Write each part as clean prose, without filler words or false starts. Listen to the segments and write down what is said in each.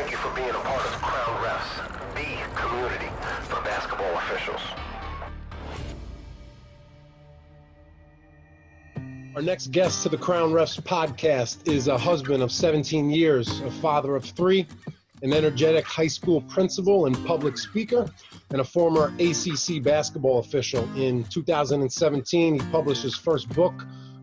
thank you for being a part of Crown Refs, the community for basketball officials. Our next guest to the Crown Refs podcast is a husband of 17 years, a father of 3, an energetic high school principal and public speaker, and a former ACC basketball official. In 2017, he published his first book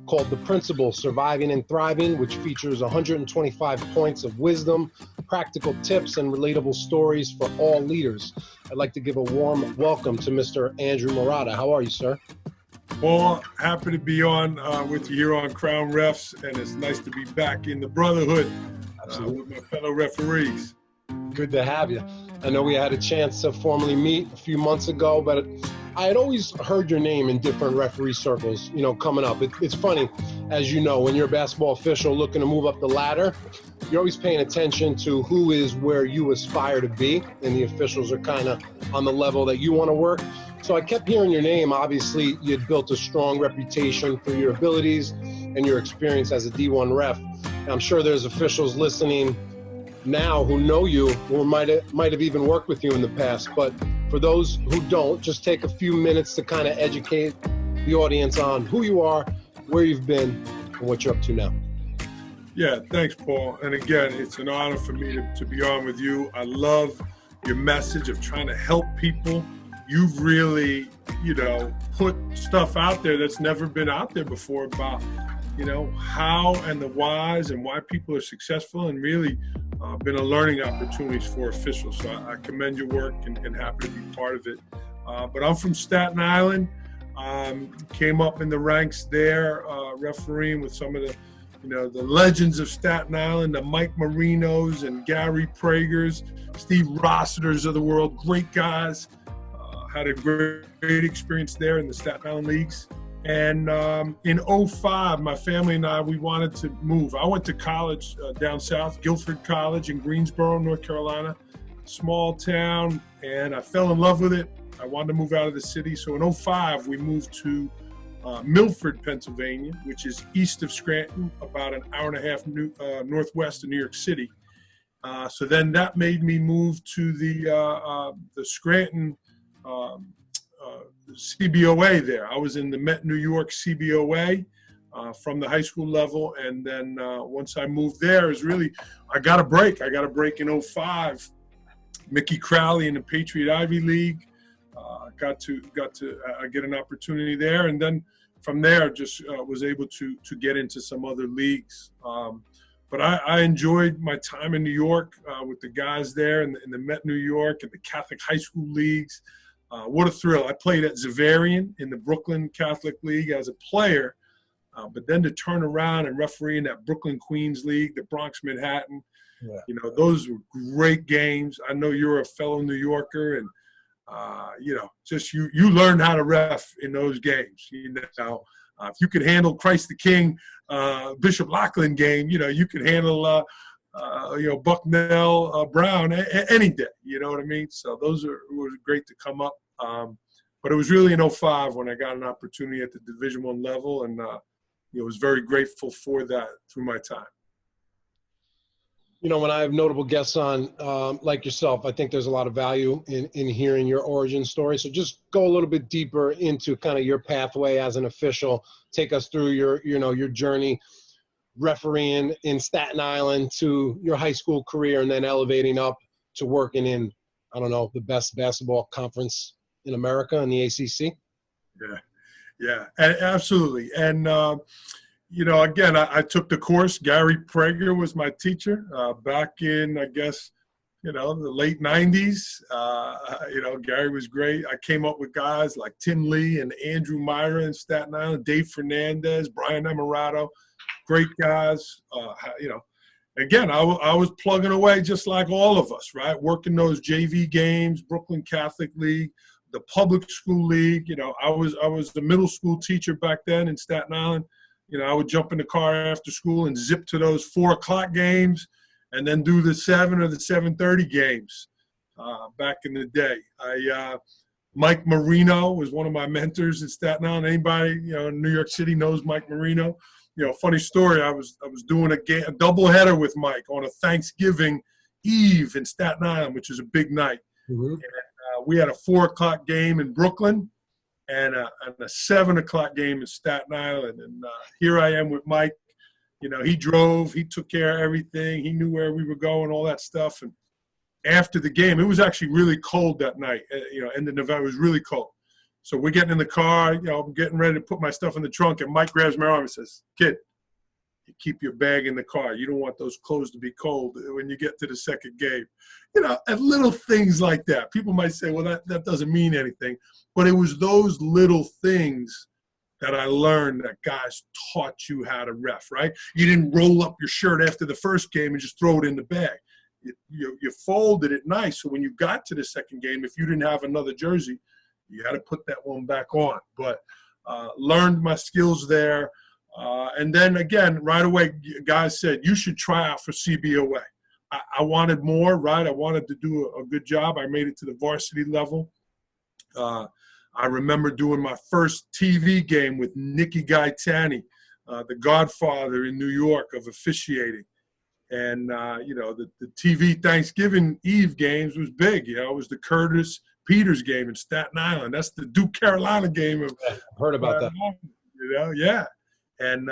called The Principle, Surviving and Thriving, which features 125 points of wisdom, practical tips, and relatable stories for all leaders. I'd like to give a warm welcome to Mr. Andrew Marotta. How are you, sir? Paul, happy to be on with you here on Crown Refs, and it's nice to be back in the brotherhood with my fellow referees. Good to have you. I know we had a chance to formally meet a few months ago, but I had always heard your name in different referee circles, coming up. It's funny, as you know, when you're a basketball official looking to move up the ladder, you're always paying attention to who is where you aspire to be, and the officials are kind of on the level that you want to work. So I kept hearing your name. Obviously, you had built a strong reputation for your abilities and your experience as a D1 ref. And I'm sure there's officials listening now who know you or might have even worked with you in the past. But for those who don't, just take a few minutes to kind of educate the audience on who you are, where you've been, and what you're up to now. Yeah, thanks, Paul. And again, it's an honor for me to be on with you. I love your message of trying to help people. You've really, put stuff out there that's never been out there before about, how and the whys and why people are successful, and really been a learning opportunities for officials. So I commend your work and happy to be part of it. But I'm from Staten Island, came up in the ranks there, refereeing with some of the legends of Staten Island, the Mike Marinos and Gary Prager's, Steve Rossiter's of the world, great guys. Had a great experience there in the Staten Island leagues. And in '05, my family and I, we wanted to move. I went to college down south, Guilford College in Greensboro, North Carolina, small town, and I fell in love with it. I wanted to move out of the city. So in '05, we moved to Milford, Pennsylvania, which is east of Scranton, about an hour and a half northwest of New York City. So then that made me move to the Scranton CBOA there. I was in the Met New York CBOA from the high school level, and then once I moved there, I got a break. I got a break in '05. Mickey Crowley in the Patriot Ivy League. Got to get an opportunity there, and then from there just was able to get into some other leagues. But I enjoyed my time in New York with the guys there in the Met New York and the Catholic high school leagues. What a thrill. I played at Xaverian in the Brooklyn Catholic League as a player, but then to turn around and referee in that Brooklyn Queens League, the Bronx Manhattan, those were great games. I know you're a fellow New Yorker, and just you learn how to ref in those games. If you could handle Christ the King, Bishop Loughlin game, you could handle Bucknell Brown any day. You know what I mean? So those were great to come up. But it was really in '05 when I got an opportunity at the Division I level, and was very grateful for that through my time. When I have notable guests on, like yourself, I think there's a lot of value in hearing your origin story. So just go a little bit deeper into kind of your pathway as an official. Take us through your journey refereeing in Staten Island to your high school career, and then elevating up to working in, the best basketball conference in America, in the ACC. Yeah, absolutely. And, again, I took the course. Gary Prager was my teacher back in, I guess, the late 90s. Gary was great. I came up with guys like Tim Lee and Andrew Myra in Staten Island, Dave Fernandez, Brian Emirato, great guys. Again, I was plugging away just like all of us, right? Working those JV games, Brooklyn Catholic League, the public school league. I was the middle school teacher back then in Staten Island. I would jump in the car after school and zip to those 4 o'clock games, and then do the 7 or the 7:30 games back in the day. Mike Marino was one of my mentors in Staten Island. Anybody in New York City knows Mike Marino. Funny story. I was doing a doubleheader with Mike on a Thanksgiving Eve in Staten Island, which was a big night. Mm-hmm. And we had a 4 o'clock game in Brooklyn and a 7 o'clock game in Staten Island. And here I am with Mike. You know, he drove, he took care of everything. He knew where we were going, all that stuff. And after the game, it was actually really cold that night. You know, end of November, it was really cold. So we're getting in the car, you know, I'm getting ready to put my stuff in the trunk, and Mike grabs my arm and says, "Kid, you keep your bag in the car. You don't want those clothes to be cold when you get to the second game." You know, and little things like that. People might say, well, that doesn't mean anything. But it was those little things that I learned that guys taught you how to ref, right? You didn't roll up your shirt after the first game and just throw it in the bag. You folded it nice, so when you got to the second game, if you didn't have another jersey, you had to put that one back on. But learned my skills there. And then, again, right away, guys said, you should try out for CBOA. I wanted more, right? I wanted to do a good job. I made it to the varsity level. I remember doing my first TV game with �々🏆🏆, the godfather in New York of officiating. And, you know, the TV Thanksgiving Eve games was big. You know, it was the 𝘾𝙧𝙤𝙬 game in Staten Island. That's the Duke Carolina game. I've heard about that. You know, yeah. And,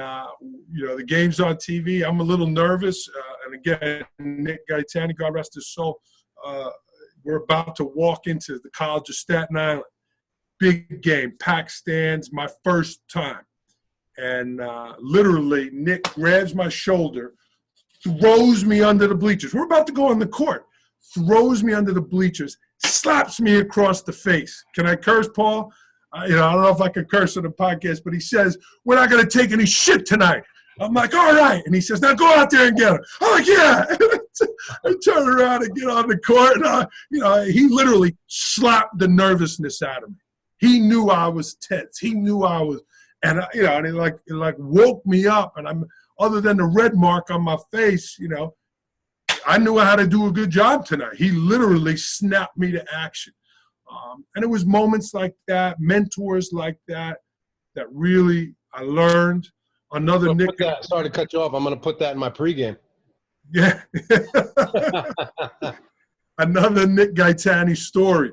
you know, the game's on TV. I'm a little nervous. And, again, �々🏆🏆🏆, God rest his soul, we're about to walk into the College of Staten Island. Big game, packed stands, my first time. And literally, Nick grabs my shoulder, throws me under the bleachers. We're about to go on the court. Throws me under the bleachers, slaps me across the face. Can I curse, Paul? You know, I don't know if I can curse on the podcast, but he says, "We're not going to take any shit tonight." I'm like, "All right." And he says, "Now go out there and get him." I'm like, "Yeah." I turn around and get on the court. And you know, he literally slapped the nervousness out of me. He knew I was tense. He knew I was, and you know, and it like woke me up. And I'm, other than the red mark on my face, you know, I knew how to do a good job tonight. He literally snapped me to action. And it was moments like that, mentors like that, that really I learned. Another Nick. Sorry to cut you off. I'm going to put that in my pregame. Yeah. Another �々🏆🏆🏆 story.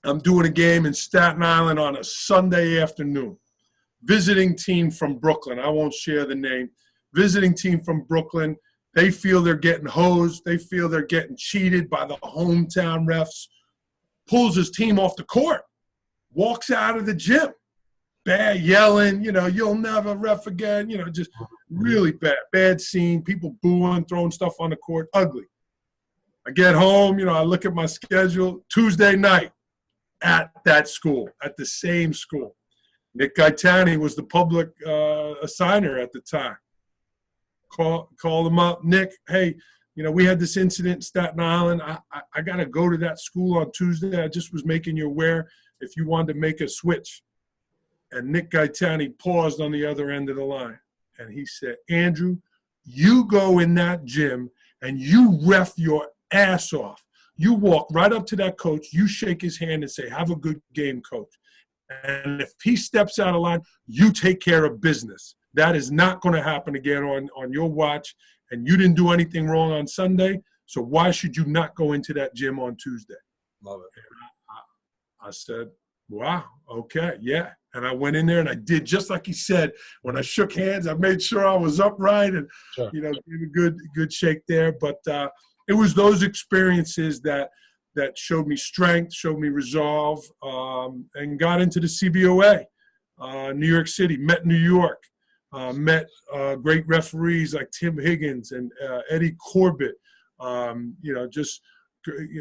I'm doing a game in Staten Island on a Sunday afternoon. Visiting team from Brooklyn. I won't share the name. Visiting team from Brooklyn. They feel they're getting hosed. They feel they're getting cheated by the hometown refs. Pulls his team off the court. Walks out of the gym. Bad yelling, you know, "You'll never ref again." You know, just really bad. Bad scene. People booing, throwing stuff on the court. Ugly. I get home, you know, I look at my schedule. Tuesday night at that school, at the same school. �々🏆🏆🏆 was the public assigner at the time. Call him up. "Nick, hey, you know, we had this incident in Staten Island. I got to go to that school on Tuesday. I just was making you aware if you wanted to make a switch." And �々🏆🏆🏆 paused on the other end of the line. And he said, "Andrew, you go in that gym and you ref your ass off. You walk right up to that coach. You shake his hand and say, 'Have a good game, coach.' And if he steps out of line, you take care of business. That is not going to happen again on your watch. And you didn't do anything wrong on Sunday, so why should you not go into that gym on Tuesday?" Love it. I said, "Wow, okay, yeah." And I went in there and I did just like he said. When I shook hands, I made sure I was upright and, Sure. you know, gave a good shake there. But it was those experiences that showed me strength, showed me resolve, and got into the CBOA. New York City, met New York, met great referees like Tim Higgins and 𝘊𝐻𝐴𝐷𝐾𝐴𝐷𝐿, you know, just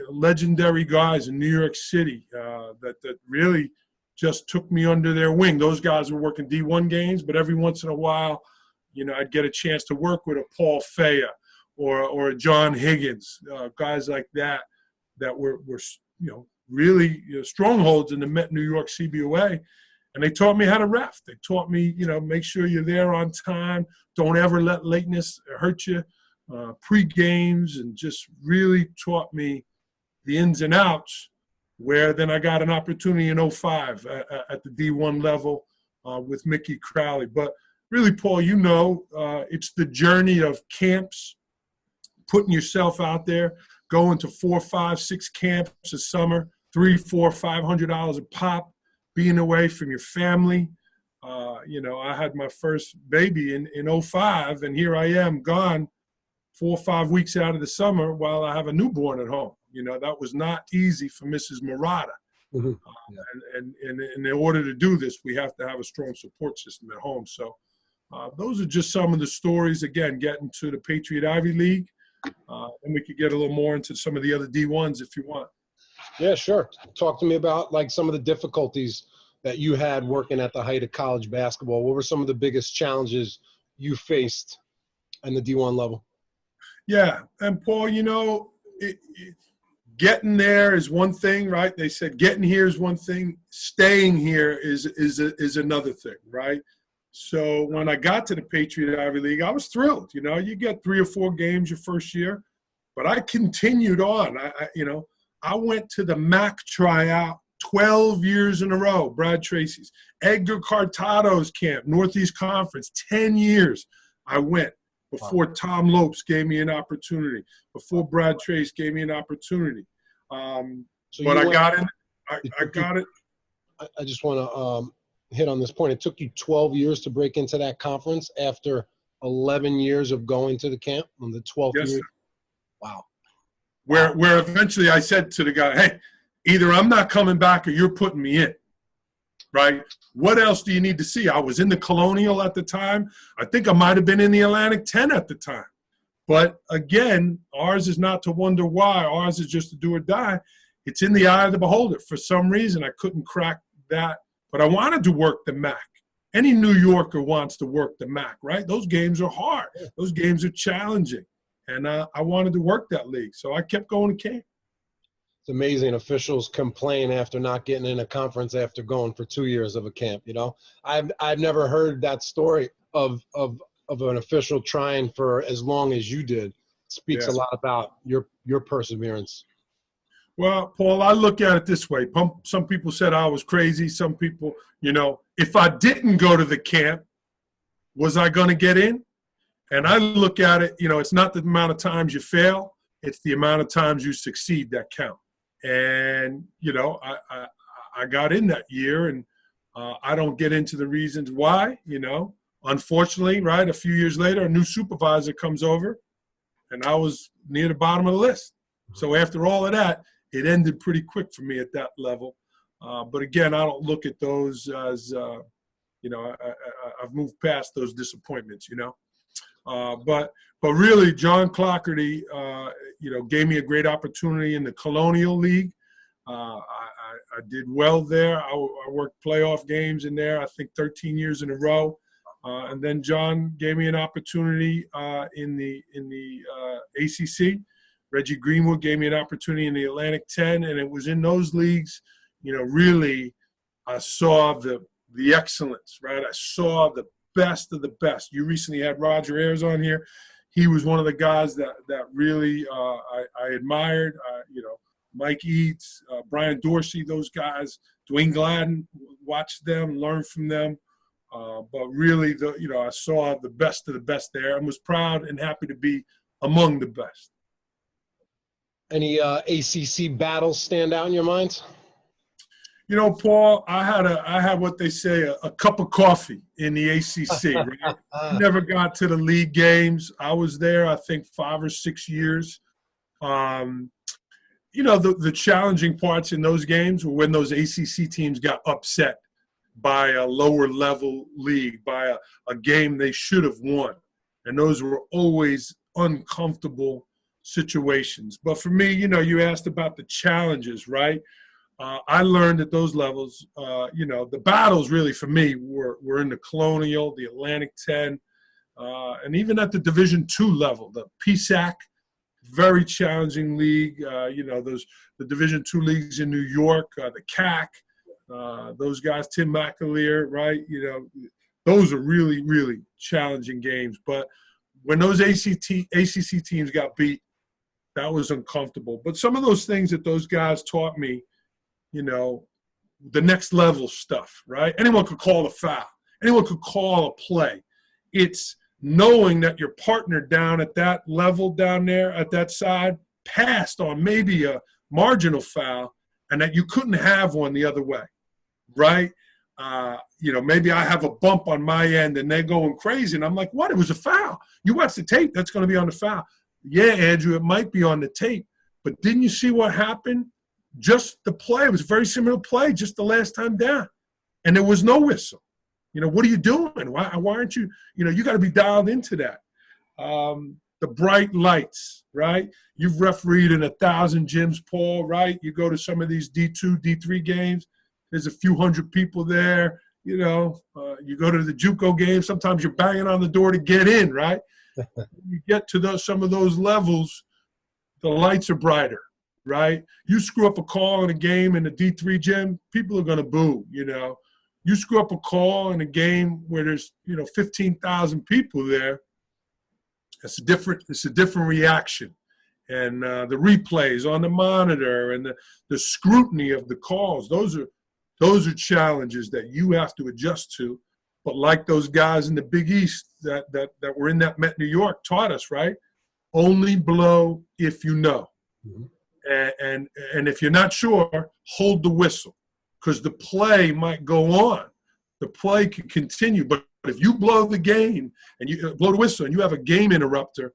legendary guys in New York City that really just took me under their wing. Those guys were working D1 games, but every once in a while, you know, I'd get a chance to work with a 𝘊𝐻𝐴𝐴𝐷𝐿 or a John Higgins, guys like that were you know, really, you know, strongholds in the Met New York CBOA. And they taught me how to ref. They taught me, you know, make sure you're there on time. Don't ever let lateness hurt you. Pre-games, and just really taught me the ins and outs, where then I got an opportunity in 2005 at the D1 level with Mickey Crowley. But really, Paul, you know, it's the journey of camps, putting yourself out there, going to 4, 5, 6 camps a summer, $300, $400, $500 a pop, being away from your family. You know, I had my first baby in '05, and here I am gone 4 or 5 weeks out of the summer while I have a newborn at home. You know, that was not easy for Mrs. Marotta. Mm-hmm. And in order to do this, we have to have a strong support system at home. So those are just some of the stories, again, getting to the Patriot Ivy League. And we could get a little more into some of the other D1s if you want. Yeah, sure. Talk to me about like some of the difficulties that you had working at the height of college basketball. What were some of the biggest challenges you faced in the D1 level? Yeah, and Paul, you know, getting there is one thing, right? They said getting here is one thing. Staying here is another thing, right? So when I got to the Patriot Ivy League, I was thrilled. You know, you get 3 or 4 games your first year, but I continued on. I went to the MAC tryout 12 years in a row. Brad Tracy's, Edgar Cartado's camp, Northeast Conference, 10 years I went before Tom Lopes gave me an opportunity, before Brad Trace gave me an opportunity. But I got in. I got it. I just want to hit on this point. It took you 12 years to break into that conference after 11 years of going to the camp on the 12th Yes, year. sir. Wow. Where eventually I said to the guy, hey, either I'm not coming back or you're putting me in, right? What else do you need to see? I was in the Colonial at the time. I think I might have been in the Atlantic 10 at the time. But again, ours is not to wonder why. Ours is just to do or die. It's in the eye of the beholder. For some reason, I couldn't crack that. But I wanted to work the MAC. Any New Yorker wants to work the MAC, right? Those games are hard. Those games are challenging. And I wanted to work that league. So I kept going to camp. It's amazing officials complain after not getting in a conference after going for 2 years of a camp. You know, I've never heard that story of an official trying for as long as you did. It speaks a lot about your perseverance. Well, Paul, I look at it this way. Some people said I was crazy. Some people, you know, if I didn't go to the camp, was I going to get in? And I look at it, you know, it's not the amount of times you fail. It's the amount of times you succeed that count. And, you know, I got in that year, and I don't get into the reasons why, you know. Unfortunately, right, a few years later, a new supervisor comes over, and I was near the bottom of the list. So after all of that, it ended pretty quick for me at that level. But again, I don't look at those as, you know, I've moved past those disappointments, you know. But really, John Clougherty, you know, gave me a great opportunity in the Colonial League. I did well there. I worked playoff games in there, I think 13 years in a row. And then John gave me an opportunity in the ACC. Reggie Greenwood gave me an opportunity in the Atlantic 10, and it was in those leagues, you know, really I saw the excellence, right? I saw the best of the best. You recently had Roger Ayers on here. He was one of the guys that really I admired. You know, Mike Eads, Brian Dorsey, those guys, Dwayne Gladden, watched them, learned from them. But really, you know, I saw the best of the best there and was proud and happy to be among the best. Any ACC battles stand out in your mind? You know, Paul, I had what they say, a cup of coffee in the ACC. Right? Never got to the league games. I was there, I think, 5 or 6 years. You know, the challenging parts in those games were when those ACC teams got upset by a lower level league, by a game they should have won. And those were always uncomfortable situations. But for me, you know, you asked about the challenges, right? I learned at those levels, you know, the battles really for me were in the Colonial, the Atlantic 10, and even at the Division II level, the PSAC, very challenging league. You know, the Division II leagues in New York, the CAC, those guys, Tim McAleer, right? You know, those are really, really challenging games. But when those ACC teams got beat, that was uncomfortable. But some of those things that those guys taught me, you know, the next level stuff, right? Anyone could call a foul. Anyone could call a play. It's knowing that your partner down at that level down there at that side passed on maybe a marginal foul and that you couldn't have one the other way, right? You know, maybe I have a bump on my end and they're going crazy. And I'm like, what? It was a foul. You watch the tape, that's going to be on the foul. Yeah, Andrew, it might be on the tape. But didn't you see what happened? Just the play. It was a very similar play just the last time down. And there was no whistle. You know, what are you doing? Why aren't you, you know, you got to be dialed into that. The bright lights, right? You've refereed in 1,000 gyms, Paul, right? You go to some of these D2, D3 games. There's a few hundred people there. You know, you go to the JUCO game. Sometimes you're banging on the door to get in, right? You get to some of those levels, the lights are brighter, right? You screw up a call in a game in the D3 gym, people are going to boo, you know. You screw up a call in a game where there's, you know, 15,000 people there, it's a different reaction. And the replays on the monitor and the scrutiny of the calls, those are challenges that you have to adjust to. But like those guys in the Big East that were in that Met New York taught us, right? Only blow if you know. Mm-hmm. And if you're not sure, hold the whistle, because the play might go on. The play can continue. But if you blow the game and you blow the whistle and you have a game interrupter,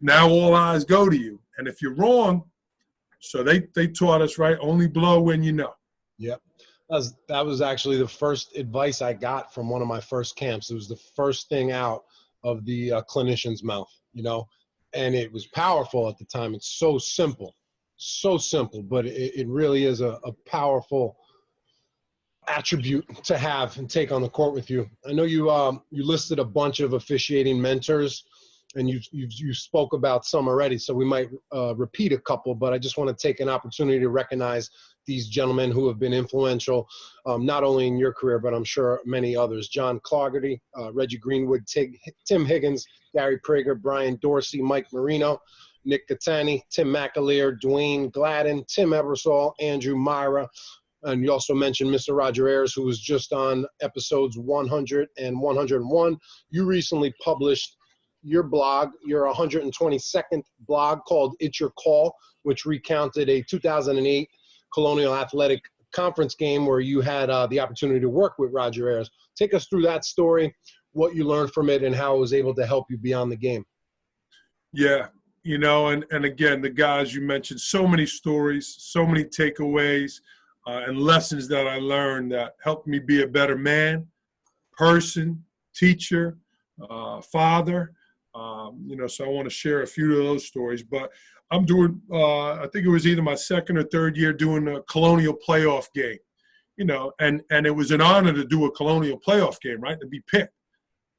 now all eyes go to you. And if you're wrong, so they taught us, right? Only blow when you know. Yep. That was actually the first advice I got from one of my first camps. It was the first thing out of the clinician's mouth, you know, and it was powerful at the time. It's so simple, but it really is a powerful attribute to have and take on the court with you. I know you listed a bunch of officiating mentors, and you spoke about some already, so we might repeat a couple, but I just want to take an opportunity to recognize these gentlemen who have been influential, not only in your career, but I'm sure many others. John Clougherty, Reggie Greenwood, Tim Higgins, Gary Prager, Brian Dorsey, Mike Marino, Nick Catani, Tim McAleer, Dwayne Gladden, Tim Ebersol, Andrew Myra, and you also mentioned Mr. Roger Ayers, who was just on episodes 100 and 101. You recently published your blog, your 122nd blog called It's Your Call, which recounted a 2008 Colonial Athletic Conference game where you had the opportunity to work with Roger Ayers. Take us through that story, what you learned from it, and how it was able to help you beyond the game. Yeah, you know, and again, the guys you mentioned, so many stories, so many takeaways and lessons that I learned that helped me be a better man, person, teacher, father. You know, so I want to share a few of those stories. But I'm doing, I think it was either my second or third year doing a Colonial playoff game, you know, and it was an honor to do a Colonial playoff game, right, to be picked.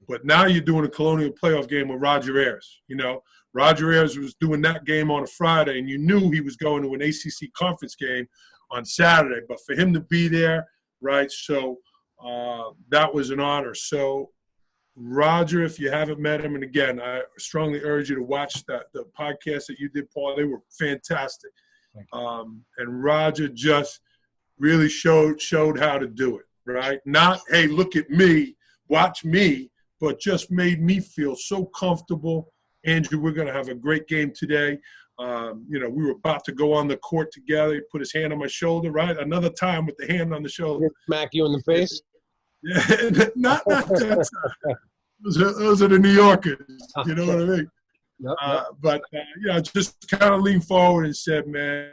But now you're doing a Colonial playoff game with Roger Ayers. You know, Roger Ayers was doing that game on a Friday, and you knew he was going to an ACC conference game on Saturday. But for him to be there, right, so that was an honor. So Roger, if you haven't met him, and again, I strongly urge you to watch the podcast that you did, Paul. They were fantastic. And Roger just really showed how to do it, right? Not, hey, look at me, watch me, but just made me feel so comfortable. Andrew, we're going to have a great game today. You know, we were about to go on the court together. He put his hand on my shoulder, right? Another time with the hand on the shoulder. Smack you in the face? Yeah, not that time. Those are the New Yorkers, you know what I mean? Yep. But, yeah, just kind of leaned forward and said, man,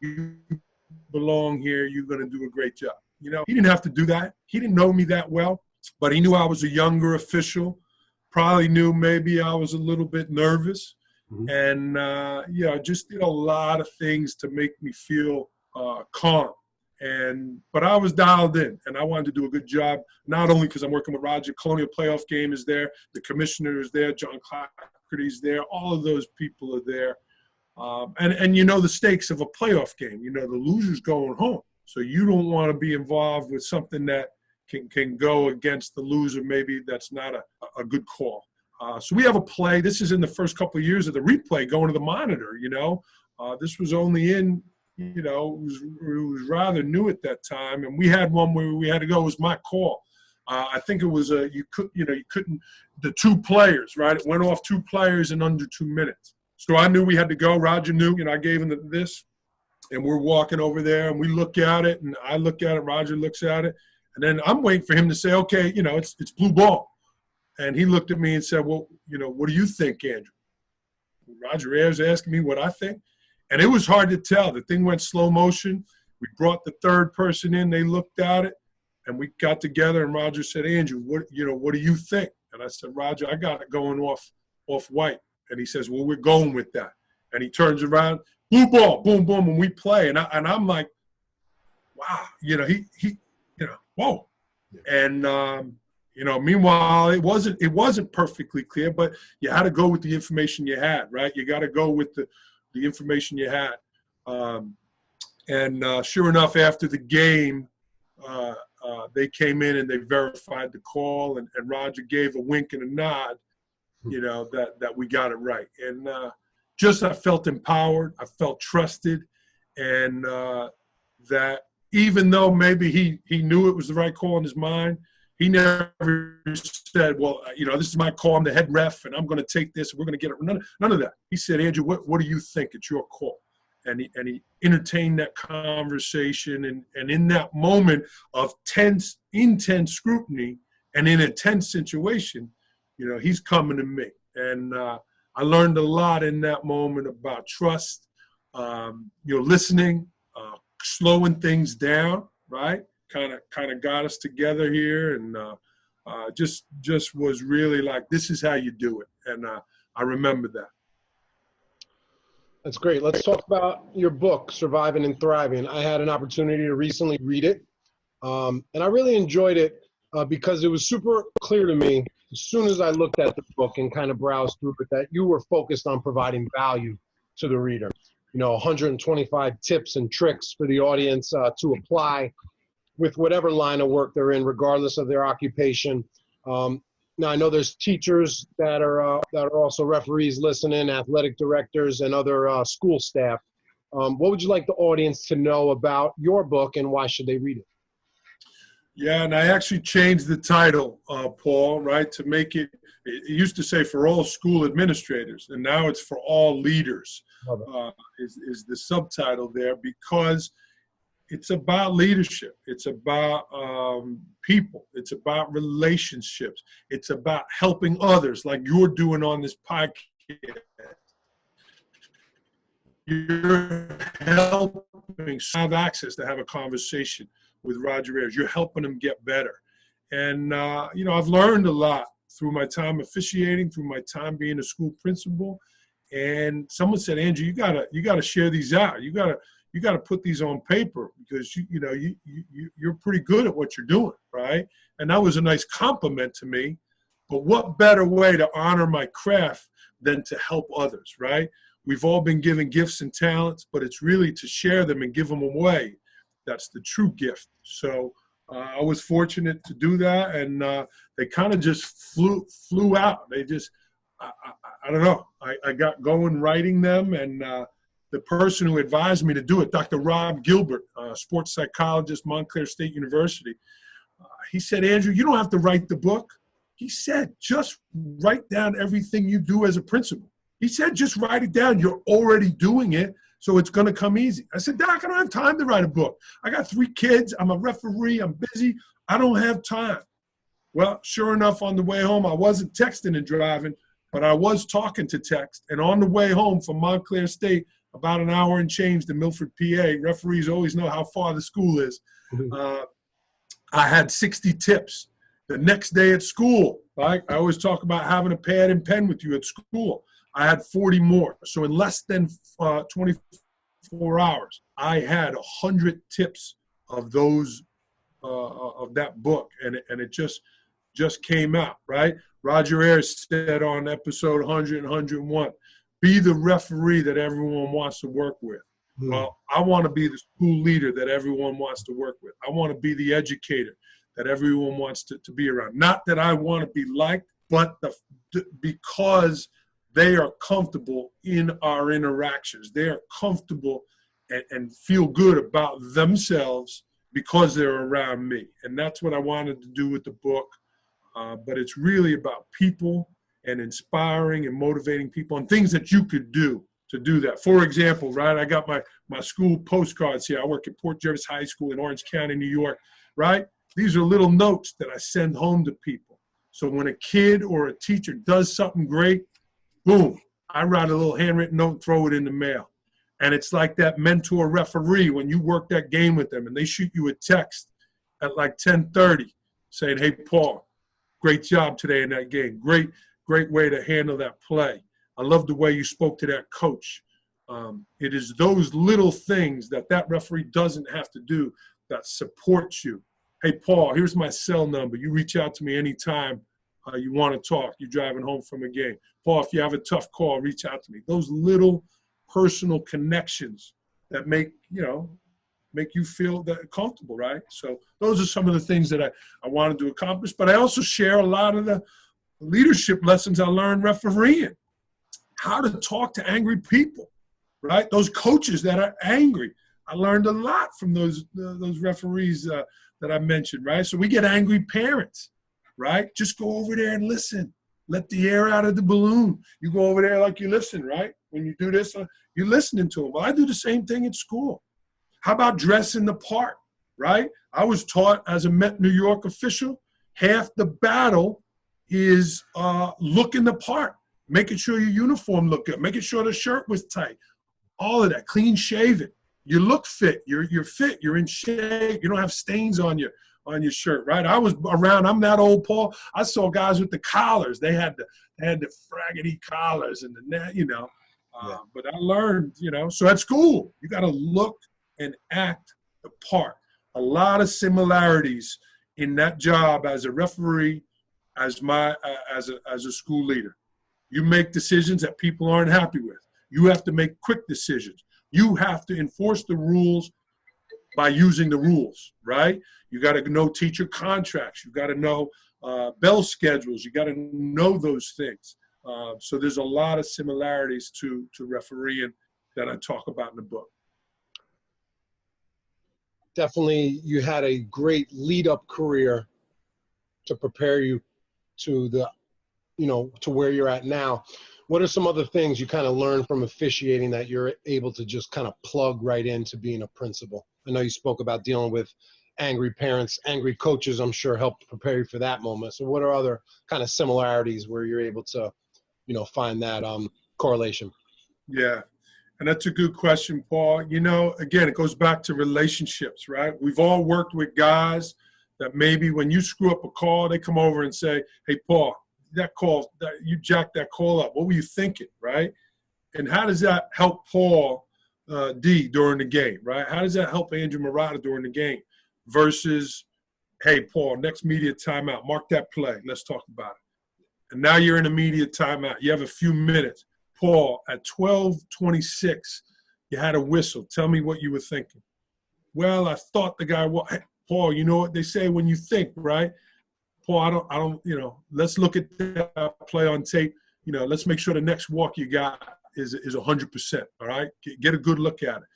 you belong here. You're going to do a great job. You know, he didn't have to do that. He didn't know me that well, but he knew I was a younger official, probably knew maybe I was a little bit nervous. Mm-hmm. And, yeah, just did a lot of things to make me feel calm. But I was dialed in, and I wanted to do a good job, not only because I'm working with Roger. Colonial playoff game is there. The commissioner is there. John Clougherty's there. All of those people are there. And you know the stakes of a playoff game. You know, the loser's going home. So you don't want to be involved with something that can go against the loser. Maybe that's not a good call. So we have a play. This is in the first couple of years of the replay going to the monitor, you know. This was only in – you know, it was rather new at that time, and we had one where we had to go. It was my call. I think it was you couldn't the two players, right? It went off two players in under 2 minutes. So I knew we had to go. Roger knew, I gave him this, and we're walking over there, and we look at it, and I look at it, Roger looks at it, and then I'm waiting for him to say, okay, it's blue ball. And he looked at me and said, well, what do you think, Andrew? Roger Ayers asking me what I think. And it was hard to tell. The thing went slow motion. We brought the third person in. They looked at it, and we got together. And Roger said, Andrew, what do you think? And I said, Roger, I got it going off white. And he says, well, we're going with that. And he turns around, blue ball, boom, boom, and we play. And I'm like, wow, whoa. And meanwhile, it wasn't perfectly clear, but you had to go with the information you had, right? You got to go with the information you had. Sure enough, after the game, they came in and they verified the call, and Roger gave a wink and a nod, that we got it right. And I felt empowered, I felt trusted, and that even though maybe he knew it was the right call in his mind, he never said, well, this is my call, I'm the head ref, and I'm going to take this, and we're going to get it. None of that. He said, Andrew, what do you think? It's your call. And he entertained that conversation, and in that moment of intense scrutiny and in a tense situation, he's coming to me. And I learned a lot in that moment about trust, listening, slowing things down, right? Kind of got us together here, and just was really like, this is how you do it. And I remember that. That's great. Let's talk about your book, Surviving and Thriving. I had an opportunity to recently read it, and I really enjoyed it because it was super clear to me as soon as I looked at the book and kind of browsed through it that you were focused on providing value to the reader. 125 tips and tricks for the audience to apply with whatever line of work they're in, regardless of their occupation. Now, I know there's teachers that are also referees listening, athletic directors, and other school staff. What would you like the audience to know about your book, and why should they read it? Yeah, and I actually changed the title, Paul, right, to make it used to say for all school administrators, and now it's for all leaders, is the subtitle there, because it's about leadership. It's about people. It's about relationships. It's about helping others, like you're doing on this podcast. You're helping have access to have a conversation with Roger Ayers. You're helping them get better. And, I've learned a lot through my time officiating, through my time being a school principal. And someone said, Andrew, you gotta share these out. You gotta put these on paper, because you're pretty good at what you're doing, right? And that was a nice compliment to me. But what better way to honor my craft than to help others, right? We've all been given gifts and talents, but it's really to share them and give them away. That's the true gift. So I was fortunate to do that, and they kind of just flew out. They just, I don't know. I got going writing them, and the person who advised me to do it, Dr. Rob Gilbert, sports psychologist, Montclair State University, he said, Andrew, you don't have to write the book. He said, just write down everything you do as a principal. He said, just write it down. You're already doing it, so it's going to come easy. I said, Doc, I don't have time to write a book. I got 3 kids. I'm a referee. I'm busy. I don't have time. Well, sure enough, on the way home, I wasn't texting and driving, but I was talking to text. And on the way home from Montclair State, about an hour and change to Milford, PA, referees always know how far the school is. I had 60 tips. The next day at school, right? I always talk about having a pad and pen with you at school. I had 40 more. So in less than 24 hours, I had 100 tips of those, of that book. And it just came out, right? Roger Ayers said on episode 100 and 101, be the referee that everyone wants to work with. Well, I want to be the school leader that everyone wants to work with. I want to be the educator that everyone wants to be around. Not that I want to be liked, but because they are comfortable in our interactions. They are comfortable and feel good about themselves because they're around me. And that's what I wanted to do with the book. But it's really about people. and inspiring and motivating people on things that you could do to do that. For example, right, I got my school postcards here. I work at Port Jervis High School in Orange County, New York, right? These are little notes that I send home to people. So when a kid or a teacher does something great, boom, I write a little handwritten note and throw it in the mail. And it's like that mentor referee when you work that game with them and they shoot you a text at like 10:30 saying, hey, Paul, great job today in that game. Great way to handle that play. I love the way you spoke to that coach. It is those little things that referee doesn't have to do that supports you. Hey, Paul, here's my cell number. You reach out to me anytime you want to talk. You're driving home from a game. Paul, if you have a tough call, reach out to me. Those little personal connections that make you feel that comfortable, right? So those are some of the things that I wanted to accomplish. But I also share a lot of the leadership lessons I learned refereeing. How to talk to angry people, right? Those coaches that are angry. I learned a lot from those referees that I mentioned, right? So we get angry parents, right? Just go over there and listen. Let the air out of the balloon. You go over there like you listen, right? When you do this, you're listening to them. Well, I do the same thing at school. How about dressing the part, right? I was taught as a Met New York official, half the battle is looking the part, making sure your uniform looked good, making sure the shirt was tight, all of that, clean shaven. You look fit, you're fit, you're in shape, you don't have stains on your shirt, right? I was around, I'm that old, Paul. I saw guys with the collars. They had the fraggedy collars and the net, But I learned, so at school, you got to look and act the part. A lot of similarities in that job as a referee, as a school leader. You make decisions that people aren't happy with. You have to make quick decisions. You have to enforce the rules by using the rules, right? You got to know teacher contracts. You got to know bell schedules. You got to know those things. So there's a lot of similarities to refereeing that I talk about in the book. Definitely, you had a great lead-up career to prepare you to to where you're at now. What are some other things you kind of learned from officiating that you're able to just kind of plug right into being a principal? I know you spoke about dealing with angry parents, angry coaches, I'm sure helped prepare you for that moment. So what are other kind of similarities where you're able to, find that correlation? Yeah, and that's a good question, Paul. Again, it goes back to relationships, right? We've all worked with guys that maybe when you screw up a call, they come over and say, hey, Paul, you jacked that call up. What were you thinking, right? And how does that help Paul D during the game, right? How does that help Andrew Marotta during the game versus, hey, Paul, next media timeout, mark that play. Let's talk about it. And now you're in a media timeout. You have a few minutes. Paul, at 12:26, you had a whistle. Tell me what you were thinking. Well, I thought the guy, hey, Paul, you know what they say when you think, right? Paul, I don't, let's look at that play on tape. Let's make sure the next walk you got is 100%, all right? Get a good look at it.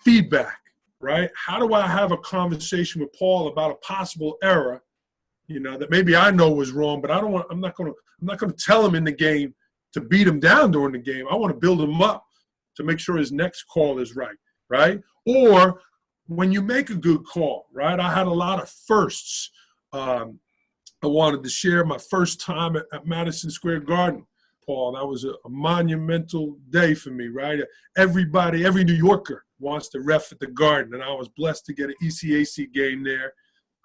Feedback, right? How do I have a conversation with Paul about a possible error, that maybe I know was wrong, but I'm not going to tell him in the game to beat him down during the game. I want to build him up to make sure his next call is right? Or when you make a good call, right? I had a lot of firsts. I wanted to share my first time at Madison Square Garden, Paul. That was a monumental day for me, right? Every New Yorker wants to ref at the Garden, and I was blessed to get an ECAC game there.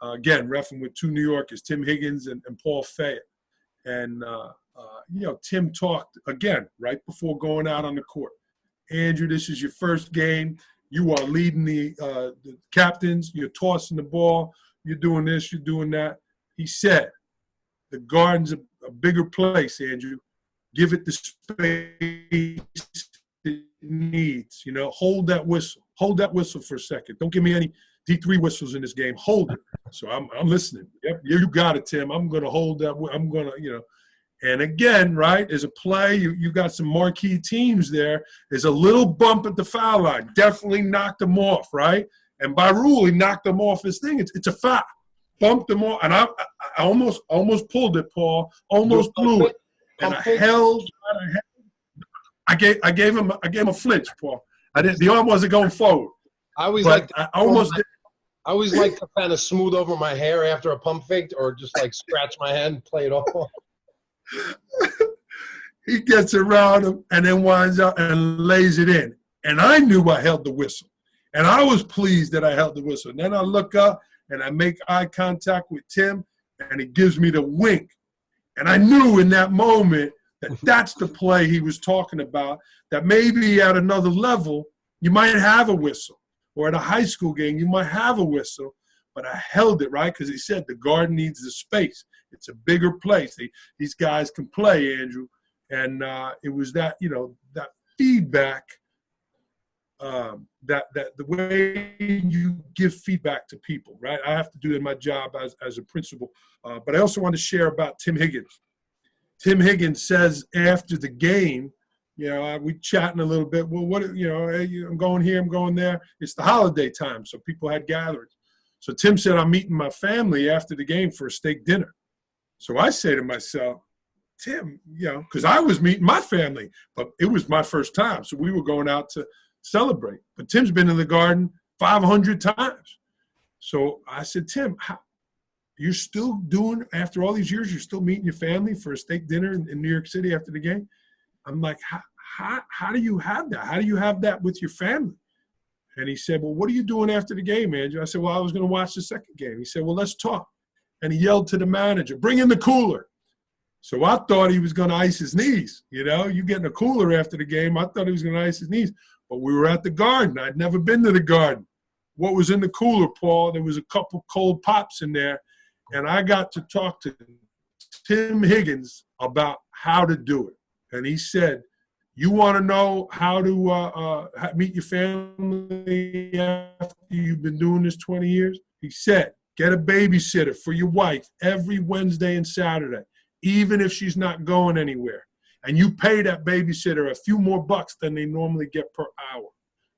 Again, reffing with two New Yorkers, Tim Higgins and Paul Fayette. And, Tim talked, again, right before going out on the court. Andrew, this is your first game. You are leading the captains. You're tossing the ball. You're doing this. You're doing that. He said, the Garden's a bigger place, Andrew. Give it the space it needs. Hold that whistle. Hold that whistle for a second. Don't give me any D3 whistles in this game. Hold it. So I'm listening. Yep, you got it, Tim. I'm going to hold that. I'm going to, And again, right, as a play, you got some marquee teams there. There's a little bump at the foul line. Definitely knocked them off, right? And by rule, he knocked them off his thing. It's a foul. Bumped them off. And I almost pulled it, Paul. Almost blew it. and Pump fake? I gave him a flinch, Paul. The arm wasn't going forward. I always But like I almost did. I always like to kind of smooth over my hair after a pump fake, or just like scratch my head and play it off. He gets around him and then winds up and lays it in. And I knew I held the whistle. And I was pleased that I held the whistle. And then I look up and I make eye contact with Tim, and he gives me the wink. And I knew in that moment that that's the play he was talking about, that maybe at another level, you might have a whistle. Or at a high school game, you might have a whistle. But I held it, right? Because he said the Garden needs the space. It's a bigger place. These guys can play, Andrew. And it was that, that feedback, that the way you give feedback to people, right? I have to do in my job as a principal. But I also want to share about Tim Higgins. Tim Higgins says after the game, we chatting a little bit. Well, hey, I'm going here, I'm going there. It's the holiday time, so people had gatherings. So Tim said, I'm meeting my family after the game for a steak dinner. So I say to myself, Tim, because I was meeting my family, but it was my first time. So we were going out to celebrate. But Tim's been in the Garden 500 times. So I said, Tim, you're still doing, after all these years, you're still meeting your family for a steak dinner in New York City after the game? I'm like, how do you have that? How do you have that with your family? And he said, well, what are you doing after the game, Andrew? I said, well, I was going to watch the second game. He said, well, let's talk. And he yelled to the manager, bring in the cooler. So I thought he was going to ice his knees. You getting a cooler after the game. I thought he was going to ice his knees. But we were at the Garden. I'd never been to the Garden. What was in the cooler, Paul? There was a couple cold pops in there. And I got to talk to Tim Higgins about how to do it. And he said, you want to know how to meet your family after you've been doing this 20 years? He said, get a babysitter for your wife every Wednesday and Saturday, even if she's not going anywhere. And you pay that babysitter a few more bucks than they normally get per hour.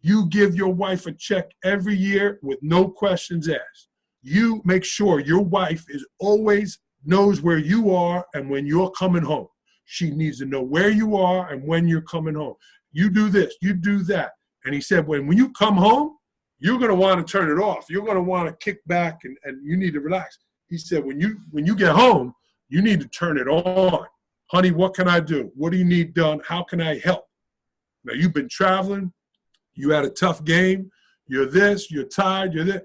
You give your wife a check every year with no questions asked. You make sure your wife always knows where you are and when you're coming home. She needs to know where you are and when you're coming home. You do this, you do that. And he said, when you come home, you're going to want to turn it off. You're going to want to kick back and you need to relax. He said, when you get home, you need to turn it on. Honey, what can I do? What do you need done? How can I help? Now, you've been traveling. You had a tough game. You're this, you're tired, you're that.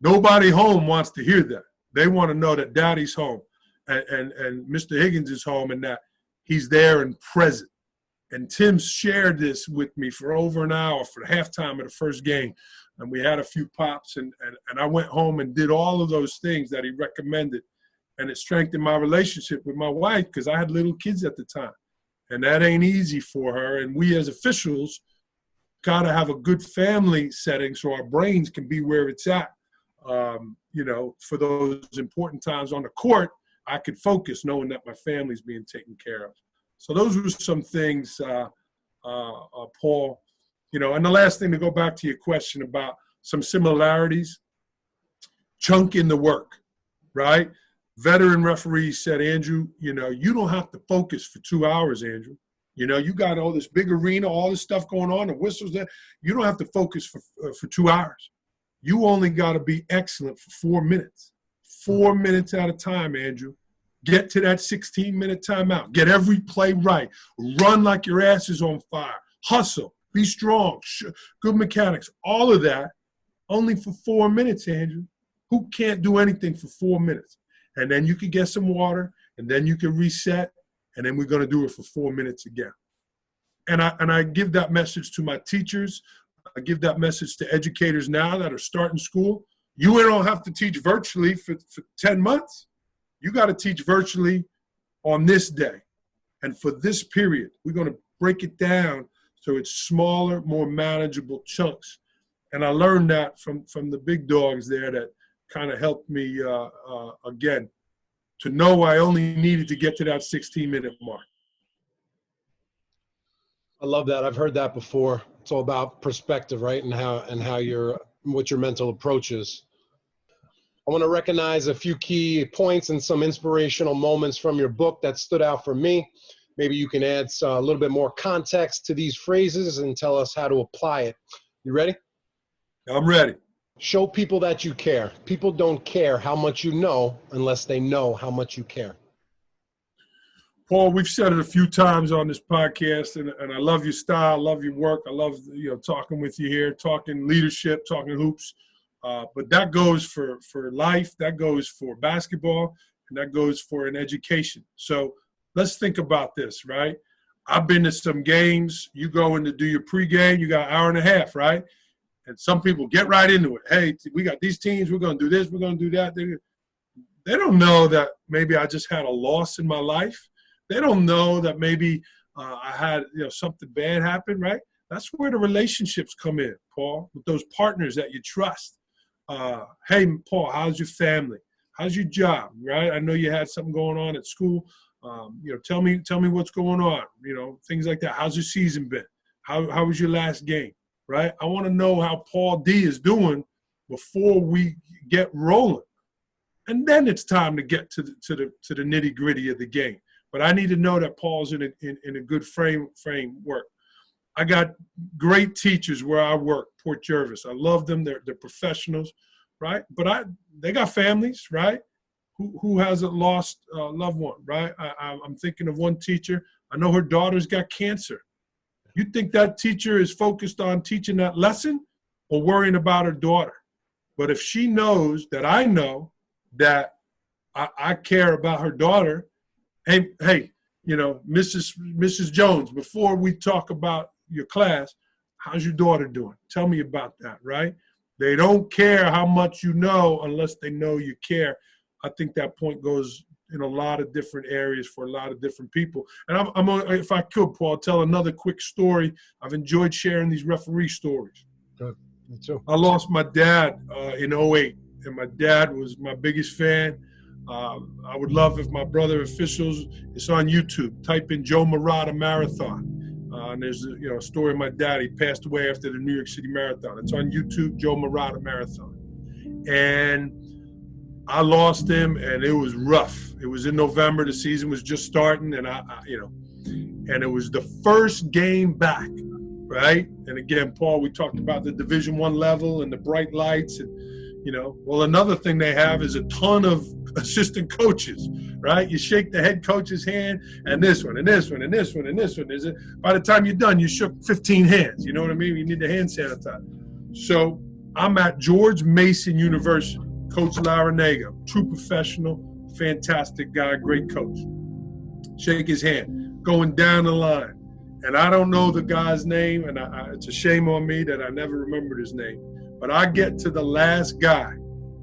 Nobody home wants to hear that. They want to know that Daddy's home and Mr. Higgins is home and that he's there and present. And Tim shared this with me for over an hour for the halftime of the first game. And we had a few pops and I went home and did all of those things that he recommended. And it strengthened my relationship with my wife because I had little kids at the time. And that ain't easy for her. And we as officials got to have a good family setting so our brains can be where it's at. For those important times on the court, I could focus knowing that my family's being taken care of. So those were some things, Paul. And the last thing, to go back to your question about some similarities, chunk in the work, right? Veteran referees said, Andrew, you don't have to focus for 2 hours, Andrew. You got all this big arena, all this stuff going on, the whistles there. You don't have to focus for 2 hours. You only got to be excellent for 4 minutes. 4 minutes at a time, Andrew. Get to that 16-minute timeout. Get every play right. Run like your ass is on fire. Hustle. Be strong. Good mechanics. All of that only for 4 minutes, Andrew. Who can't do anything for 4 minutes? And then you can get some water, and then you can reset, and then we're going to do it for 4 minutes again. And I give that message to my teachers. I give that message to educators now that are starting school. You don't have to teach virtually for 10 months. You got to teach virtually on this day. And for this period, we're going to break it down so it's smaller, more manageable chunks. And I learned that from the big dogs there that kind of helped me, again, to know I only needed to get to that 16-minute mark. I love that. I've heard that before. It's all about perspective, right? And what your mental approach is. I want to recognize a few key points and some inspirational moments from your book that stood out for me. maybe you can add a little bit more context to these phrases and tell us how to apply it. You ready? I'm ready. Show people that you care. People don't care how much you know unless they know how much you care. Paul, we've said it a few times on this podcast, and I love your style, I love your work. I love talking with you here, talking leadership, talking hoops. But that goes for life, that goes for basketball, and that goes for an education. So let's think about this, right? I've been to some games. You go in to do your pregame, you got an hour and a half, right? And some people get right into it. Hey, we got these teams, we're going to do this, we're going to do that. They don't know that maybe I just had a loss in my life. They don't know that maybe I had something bad happen, right? That's where the relationships come in, Paul, with those partners that you trust. Hey, Paul, how's your family? How's your job, right? I know you had something going on at school. Tell me what's going on, things like that. How's your season been? How was your last game, right? I want to know how Paul D is doing before we get rolling. And then it's time to get to the nitty gritty of the game. But I need to know that Paul's in a good framework. I got great teachers where I work, Port Jervis. I love them. They're professionals, right? But they got families, right? Who hasn't lost a loved one, right? I'm thinking of one teacher. I know her daughter's got cancer. You think that teacher is focused on teaching that lesson or worrying about her daughter? But if she knows that I know that I care about her daughter, hey, Mrs. Jones, before we talk about your class, how's your daughter doing? Tell me about that, right? They don't care how much you know unless they know you care. I think that point goes in a lot of different areas for a lot of different people. And if I could, Paul, tell another quick story. I've enjoyed sharing these referee stories. Good. Me too. I lost my dad in 2008, and my dad was my biggest fan. I would love if my brother officials, it's on YouTube. Type in Joe Marotta Marathon. And there's a story of my dad. He passed away after the New York City Marathon. It's on YouTube, Joe Marotta Marathon. And I lost him, and it was rough. It was in November. The season was just starting, and and it was the first game back, right? And again, Paul, we talked about the Division I level and the bright lights, and well, another thing they have is a ton of assistant coaches, right? You shake the head coach's hand, and this one, and this one, and this one, and this one. By the time you're done, you shook 15 hands. You know what I mean? You need the hand sanitizer. So I'm at George Mason University. Coach Larinaga, true professional, fantastic guy, great coach. Shake his hand, going down the line. And I don't know the guy's name, and it's a shame on me that I never remembered his name. But I get to the last guy.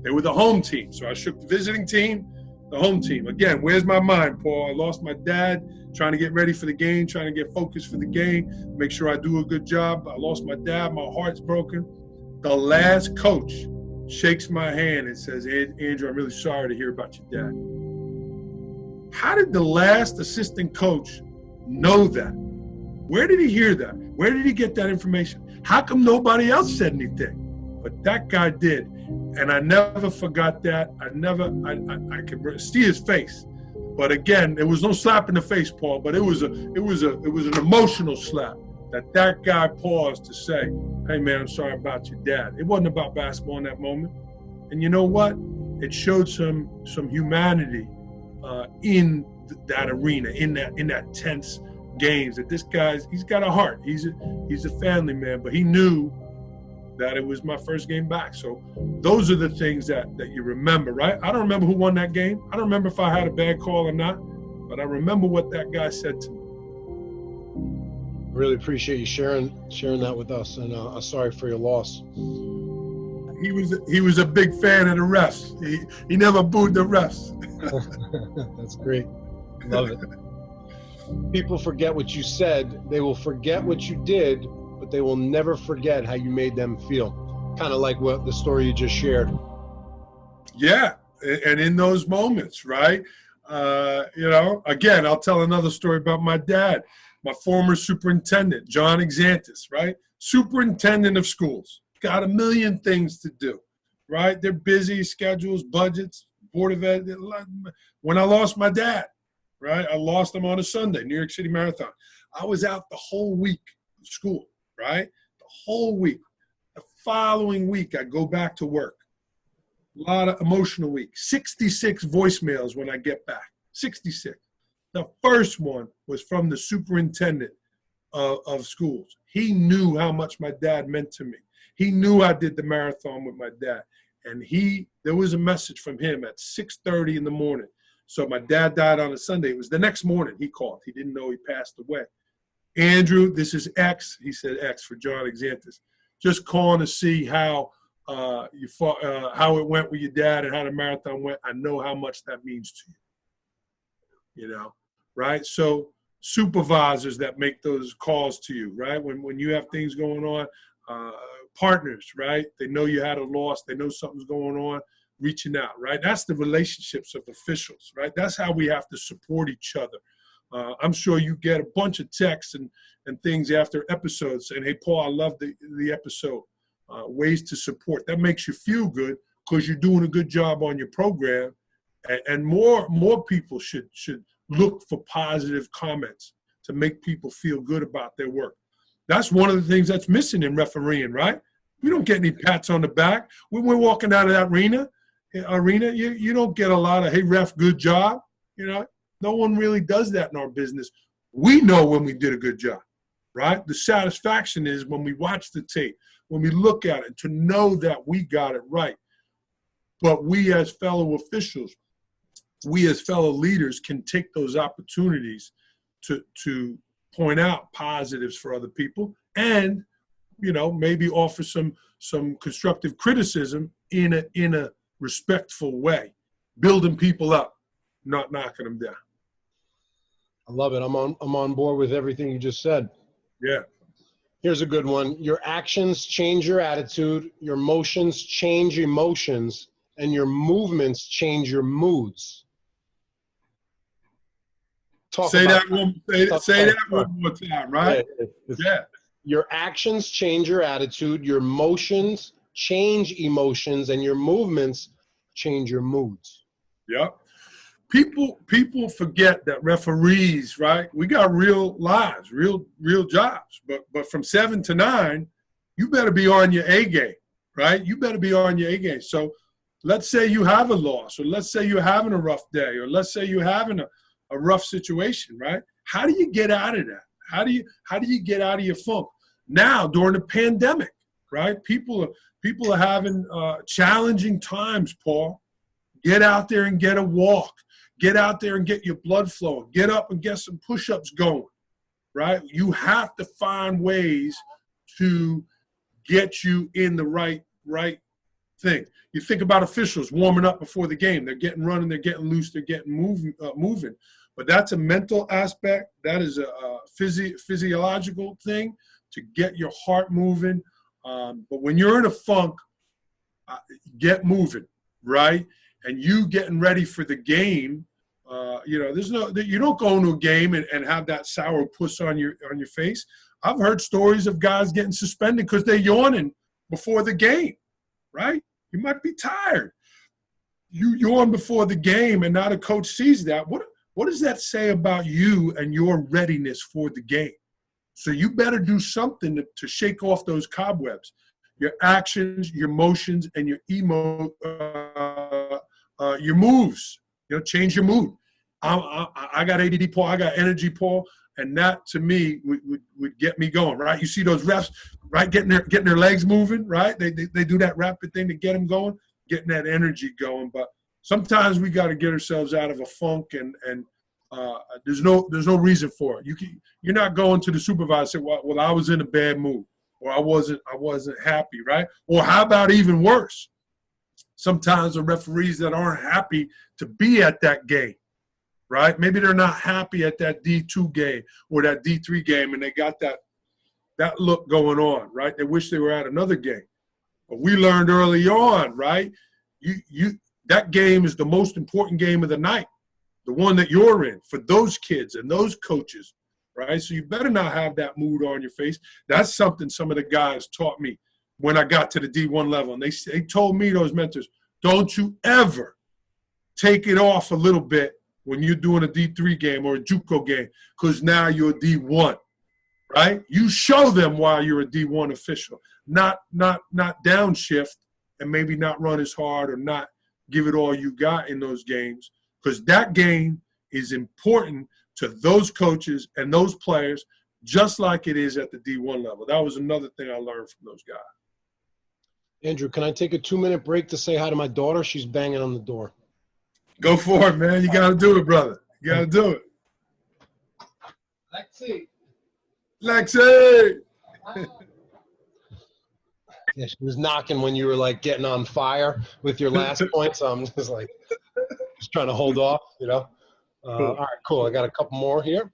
They were the home team. So I shook the visiting team, the home team. Again, where's my mind, Paul? I lost my dad, trying to get ready for the game, trying to get focused for the game, make sure I do a good job. I lost my dad. My heart's broken. The last coach shakes my hand and says, Andrew, I'm really sorry to hear about your dad. How did the last assistant coach know that? Where did he hear that? Where did he get that information? How come nobody else said anything? But that guy did. And I never forgot that. I could see his face. But again, it was no slap in the face, Paul, but it was an emotional slap that guy paused to say, hey man, I'm sorry about your dad. It wasn't about basketball in that moment. And you know what? It showed some humanity in that arena, in that tense games, that this guy's, he's got a heart. He's a family man, but he knew that it was my first game back. So those are the things that you remember, right? I don't remember who won that game. I don't remember if I had a bad call or not, but I remember what that guy said to me. Really appreciate you sharing that with us, and I'm sorry for your loss. He was a big fan of the refs. He never booed the refs. That's great. Love it. People forget what you said. They will forget what you did, but they will never forget how you made them feel. Kind of like what the story you just shared. Yeah, and in those moments, right? Again, I'll tell another story about my dad, my former superintendent, John Exantis, right? Superintendent of schools, got a million things to do, right? They're busy, schedules, budgets, Board of Ed. When I lost my dad, right? I lost them on a Sunday, New York City Marathon. I was out the whole week of school, right? The whole week. The following week, I go back to work. A lot of emotional week. 66 voicemails when I get back. 66. The first one was from the superintendent of schools. He knew how much my dad meant to me. He knew I did the marathon with my dad. And there was a message from him at 6:30 in the morning. So my dad died on a Sunday. It was the next morning he called. He didn't know he passed away. Andrew, this is X. He said X for John Exantis. Just calling to see how you fought, how it went with your dad and how the marathon went. I know how much that means to you. You know, right? So supervisors that make those calls to you, right? When you have things going on, partners, right? They know you had a loss. They know something's going on, reaching out, right? That's the relationships of officials, right? That's how we have to support each other. I'm sure you get a bunch of texts and things after episodes saying, hey, Paul, I love the episode. Ways to support. That makes you feel good because you're doing a good job on your program. And more people should look for positive comments to make people feel good about their work. That's one of the things that's missing in refereeing, right? We don't get any pats on the back. When we're walking out of that arena, you don't get a lot of, hey, ref, good job. You know, no one really does that in our business. We know when we did a good job, right? The satisfaction is when we watch the tape, when we look at it, to know that we got it right. But we as fellow officials, we as fellow leaders can take those opportunities to point out positives for other people and, you know, maybe offer some constructive criticism in a respectful way, building people up, not knocking them down. I love it. I'm on board with everything you just said. Yeah. Here's a good one. Your actions change your attitude, your motions change emotions, and your movements change your moods. Say that one more time, right? Yeah. Your actions change your attitude, your motions change emotions, and your movements change your moods. Yep. People forget that referees, right? We got real lives, real jobs. But from 7 to 9, you better be on your A game, right? You better be on your A game. So let's say you have a loss, or let's say you're having a rough day, or let's say you're having a rough situation, right? How do you get out of that? How do you get out of your funk? Now, during the pandemic, right? People are having challenging times, Paul. Get out there and get a walk. Get out there and get your blood flowing. Get up and get some push-ups going, right? You have to find ways to get you in the right thing. You think about officials warming up before the game. They're getting running, they're getting loose, they're getting moving. But that's a mental aspect. That is a physiological thing to get your heart moving. But when you're in a funk, get moving, right? And you getting ready for the game, you don't go into a game and have that sour puss on your face. I've heard stories of guys getting suspended because they're yawning before the game, right? You might be tired. You yawn before the game, and now the coach sees that. What does that say about you and your readiness for the game? So you better do something to shake off those cobwebs. Your actions, your motions, and your your moves. Change your mood. I got ADD, Paul. I got energy, Paul, and that to me would get me going, right? You see those refs, right, getting their legs moving, right? They do that rapid thing to get them going, getting that energy going. But sometimes we got to get ourselves out of a funk, and there's no reason for it. You're not going to the supervisor and say, well, I was in a bad mood, or I wasn't happy, right? Or how about even worse? Sometimes the referees that aren't happy to be at that game, right? Maybe they're not happy at that D2 game or that D3 game, and they got that look going on, right? They wish they were at another game. But we learned early on, right? That game is the most important game of the night, the one that you're in for those kids and those coaches, right? So you better not have that mood on your face. That's something some of the guys taught me when I got to the D1 level. And they told me, those mentors, don't you ever take it off a little bit when you're doing a D3 game or a JUCO game, because now you're a D1, right? You show them why you're a D1 official, not downshift and maybe not run as hard or not give it all you got in those games, because that game is important to those coaches and those players, just like it is at the D1 level. That was another thing I learned from those guys. Andrew, can I take a 2-minute break to say hi to my daughter? She's banging on the door. Go for it, man. You got to do it, brother. You got to do it. Lexi! Yeah, she was knocking when you were like getting on fire with your last point, so I'm just like, just trying to hold off, you know? All right, cool. I got a couple more here.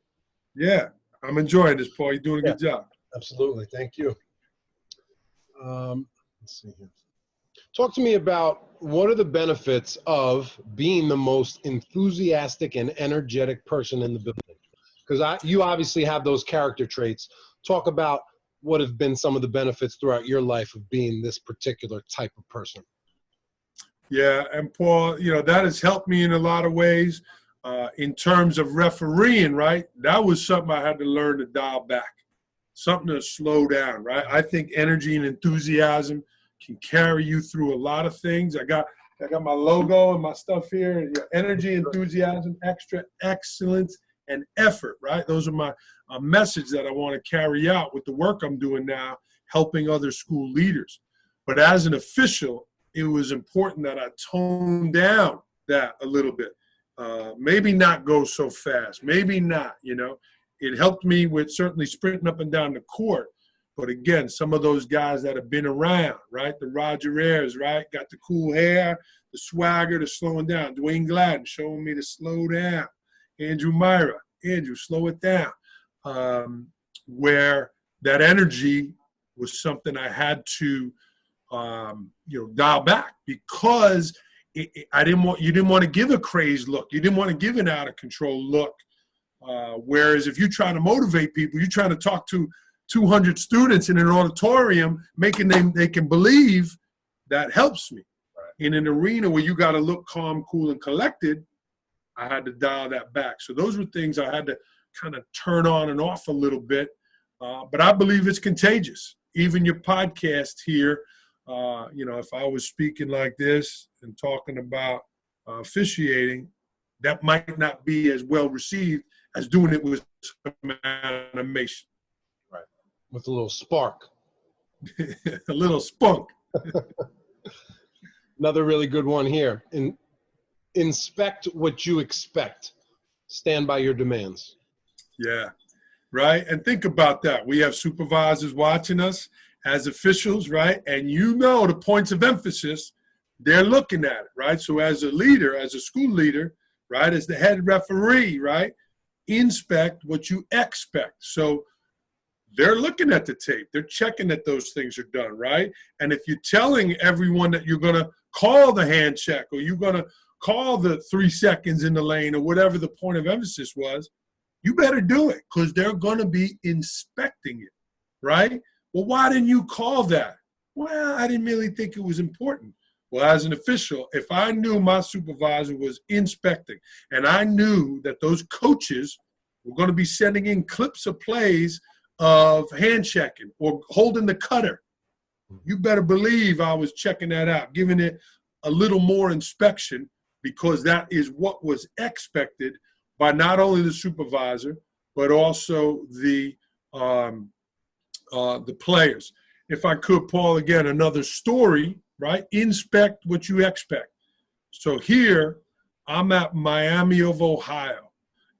Yeah, I'm enjoying this, Paul. You're doing a good job. Absolutely. Thank you. Let's see here. Talk to me about what are the benefits of being the most enthusiastic and energetic person in the building? Because you obviously have those character traits. Talk about what have been some of the benefits throughout your life of being this particular type of person. Yeah, and Paul, you know, that has helped me in a lot of ways. In terms of refereeing, right? That was something I had to learn to dial back, something to slow down, right? I think energy and enthusiasm can carry you through a lot of things. I got my logo and my stuff here. And, energy, enthusiasm, extra excellence, and effort, right? Those are my message that I want to carry out with the work I'm doing now, helping other school leaders. But as an official, it was important that I tone down that a little bit. Maybe not go so fast, maybe not, you know. It helped me with certainly sprinting up and down the court. But again, some of those guys that have been around, right? The Roger Ayers, right? Got the cool hair, the swagger, the slowing down. Dwayne Gladden showing me to slow down. Andrew Myra, Andrew, slow it down. Where that energy was something I had to, dial back, because you didn't want to give a crazed look. You didn't want to give an out of control look. Whereas if you're trying to motivate people, you're trying to talk to 200 students in an auditorium, making they can believe, that helps me. Right. In an arena where you got to look calm, cool, and collected, I had to dial that back. So those were things I had to kind of turn on and off a little bit. But I believe it's contagious. Even your podcast here, if I was speaking like this and talking about officiating, that might not be as well received as doing it with some animation. Right. With a little spark. A little spunk. Another really good one here. Inspect what you expect. Stand by your demands. Yeah, right. And think about that. We have supervisors watching us as officials, right? And the points of emphasis, they're looking at it, right? So as a leader, as a school leader, right, as the head referee, right, inspect what you expect. So they're looking at the tape. They're checking that those things are done, right? And if you're telling everyone that you're going to call the hand check, or you're going to call the 3 seconds in the lane, or whatever the point of emphasis was, you better do it, because they're going to be inspecting it, right? Well, why didn't you call that? Well, I didn't really think it was important. Well, as an official, if I knew my supervisor was inspecting, and I knew that those coaches were going to be sending in clips of plays of hand checking or holding the cutter, you better believe I was checking that out, giving it a little more inspection, because that is what was expected by not only the supervisor, but also the players. If I could, Paul, again, another story, right? Inspect what you expect. So here, I'm at Miami of Ohio.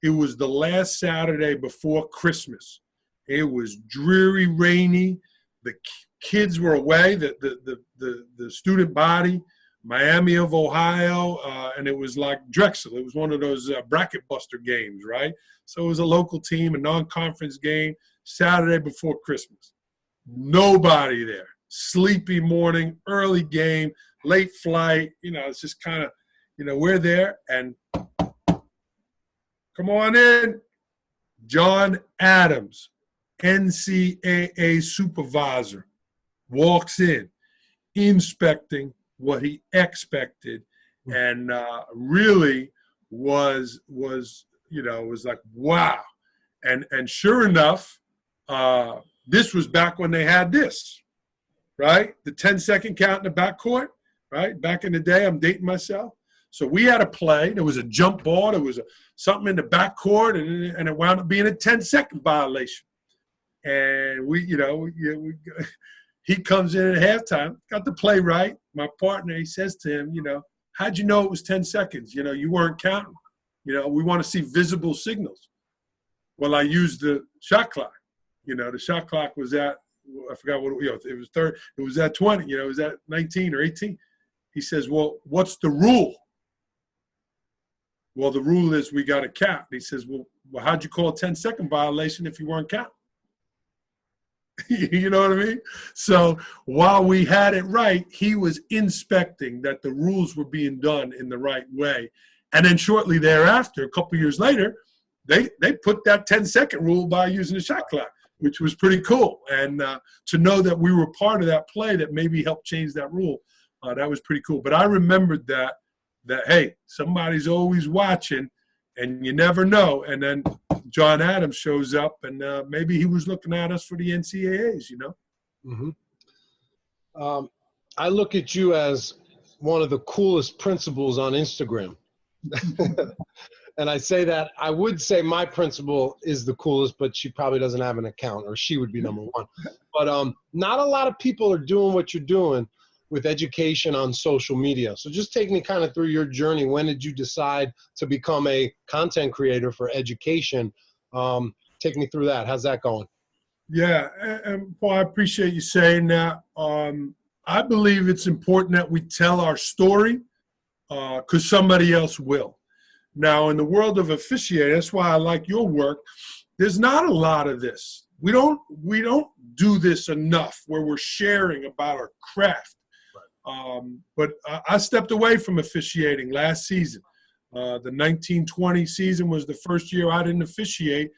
It was the last Saturday before Christmas. It was dreary, rainy. The kids were away, the student body, Miami of Ohio, and it was like Drexel. It was one of those bracket buster games, right? So it was a local team, a non-conference game, Saturday before Christmas. Nobody there. Sleepy morning, early game, late flight. It's just kind of, we're there. And come on in. John Adams, NCAA supervisor, walks in, inspecting what he expected, and really was was like, wow. And sure enough, this was back when they had this, right? The 10-second count in the backcourt, right? Back in the day, I'm dating myself. So we had a play. There was a jump ball. There was something in the backcourt, and it wound up being a 10-second violation. And he comes in at halftime, got the play right. My partner, he says to him, how'd you know it was 10 seconds? You weren't counting. We want to see visible signals. Well, I used the shot clock. The shot clock was at, I forgot what, it was third. It was at 20, it was at 19 or 18. He says, well, what's the rule? Well, the rule is we got to count. He says, well, how'd you call a 10-second violation if you weren't counting? You know what I mean? So while we had it right, he was inspecting that the rules were being done in the right way. And then shortly thereafter, a couple years later, they put that 10-second rule by using the shot clock, which was pretty cool. And to know that we were part of that play that maybe helped change that rule, that was pretty cool. But I remembered that hey, somebody's always watching, and you never know. And then John Adams shows up, and maybe he was looking at us for the NCAAs, Mm-hmm. I look at you as one of the coolest principals on Instagram. And I say that, I would say my principal is the coolest, but she probably doesn't have an account, or she would be number one. But not a lot of people are doing what you're doing with education on social media. So just take me kind of through your journey. When did you decide to become a content creator for education? Take me through that. How's that going? Yeah, and Paul, I appreciate you saying that. I believe it's important that we tell our story because somebody else will. Now, in the world of officiating, that's why I like your work. There's not a lot of this. We don't do this enough where we're sharing about our craft. But I stepped away from officiating last season. The 1920 season was the first year I didn't officiate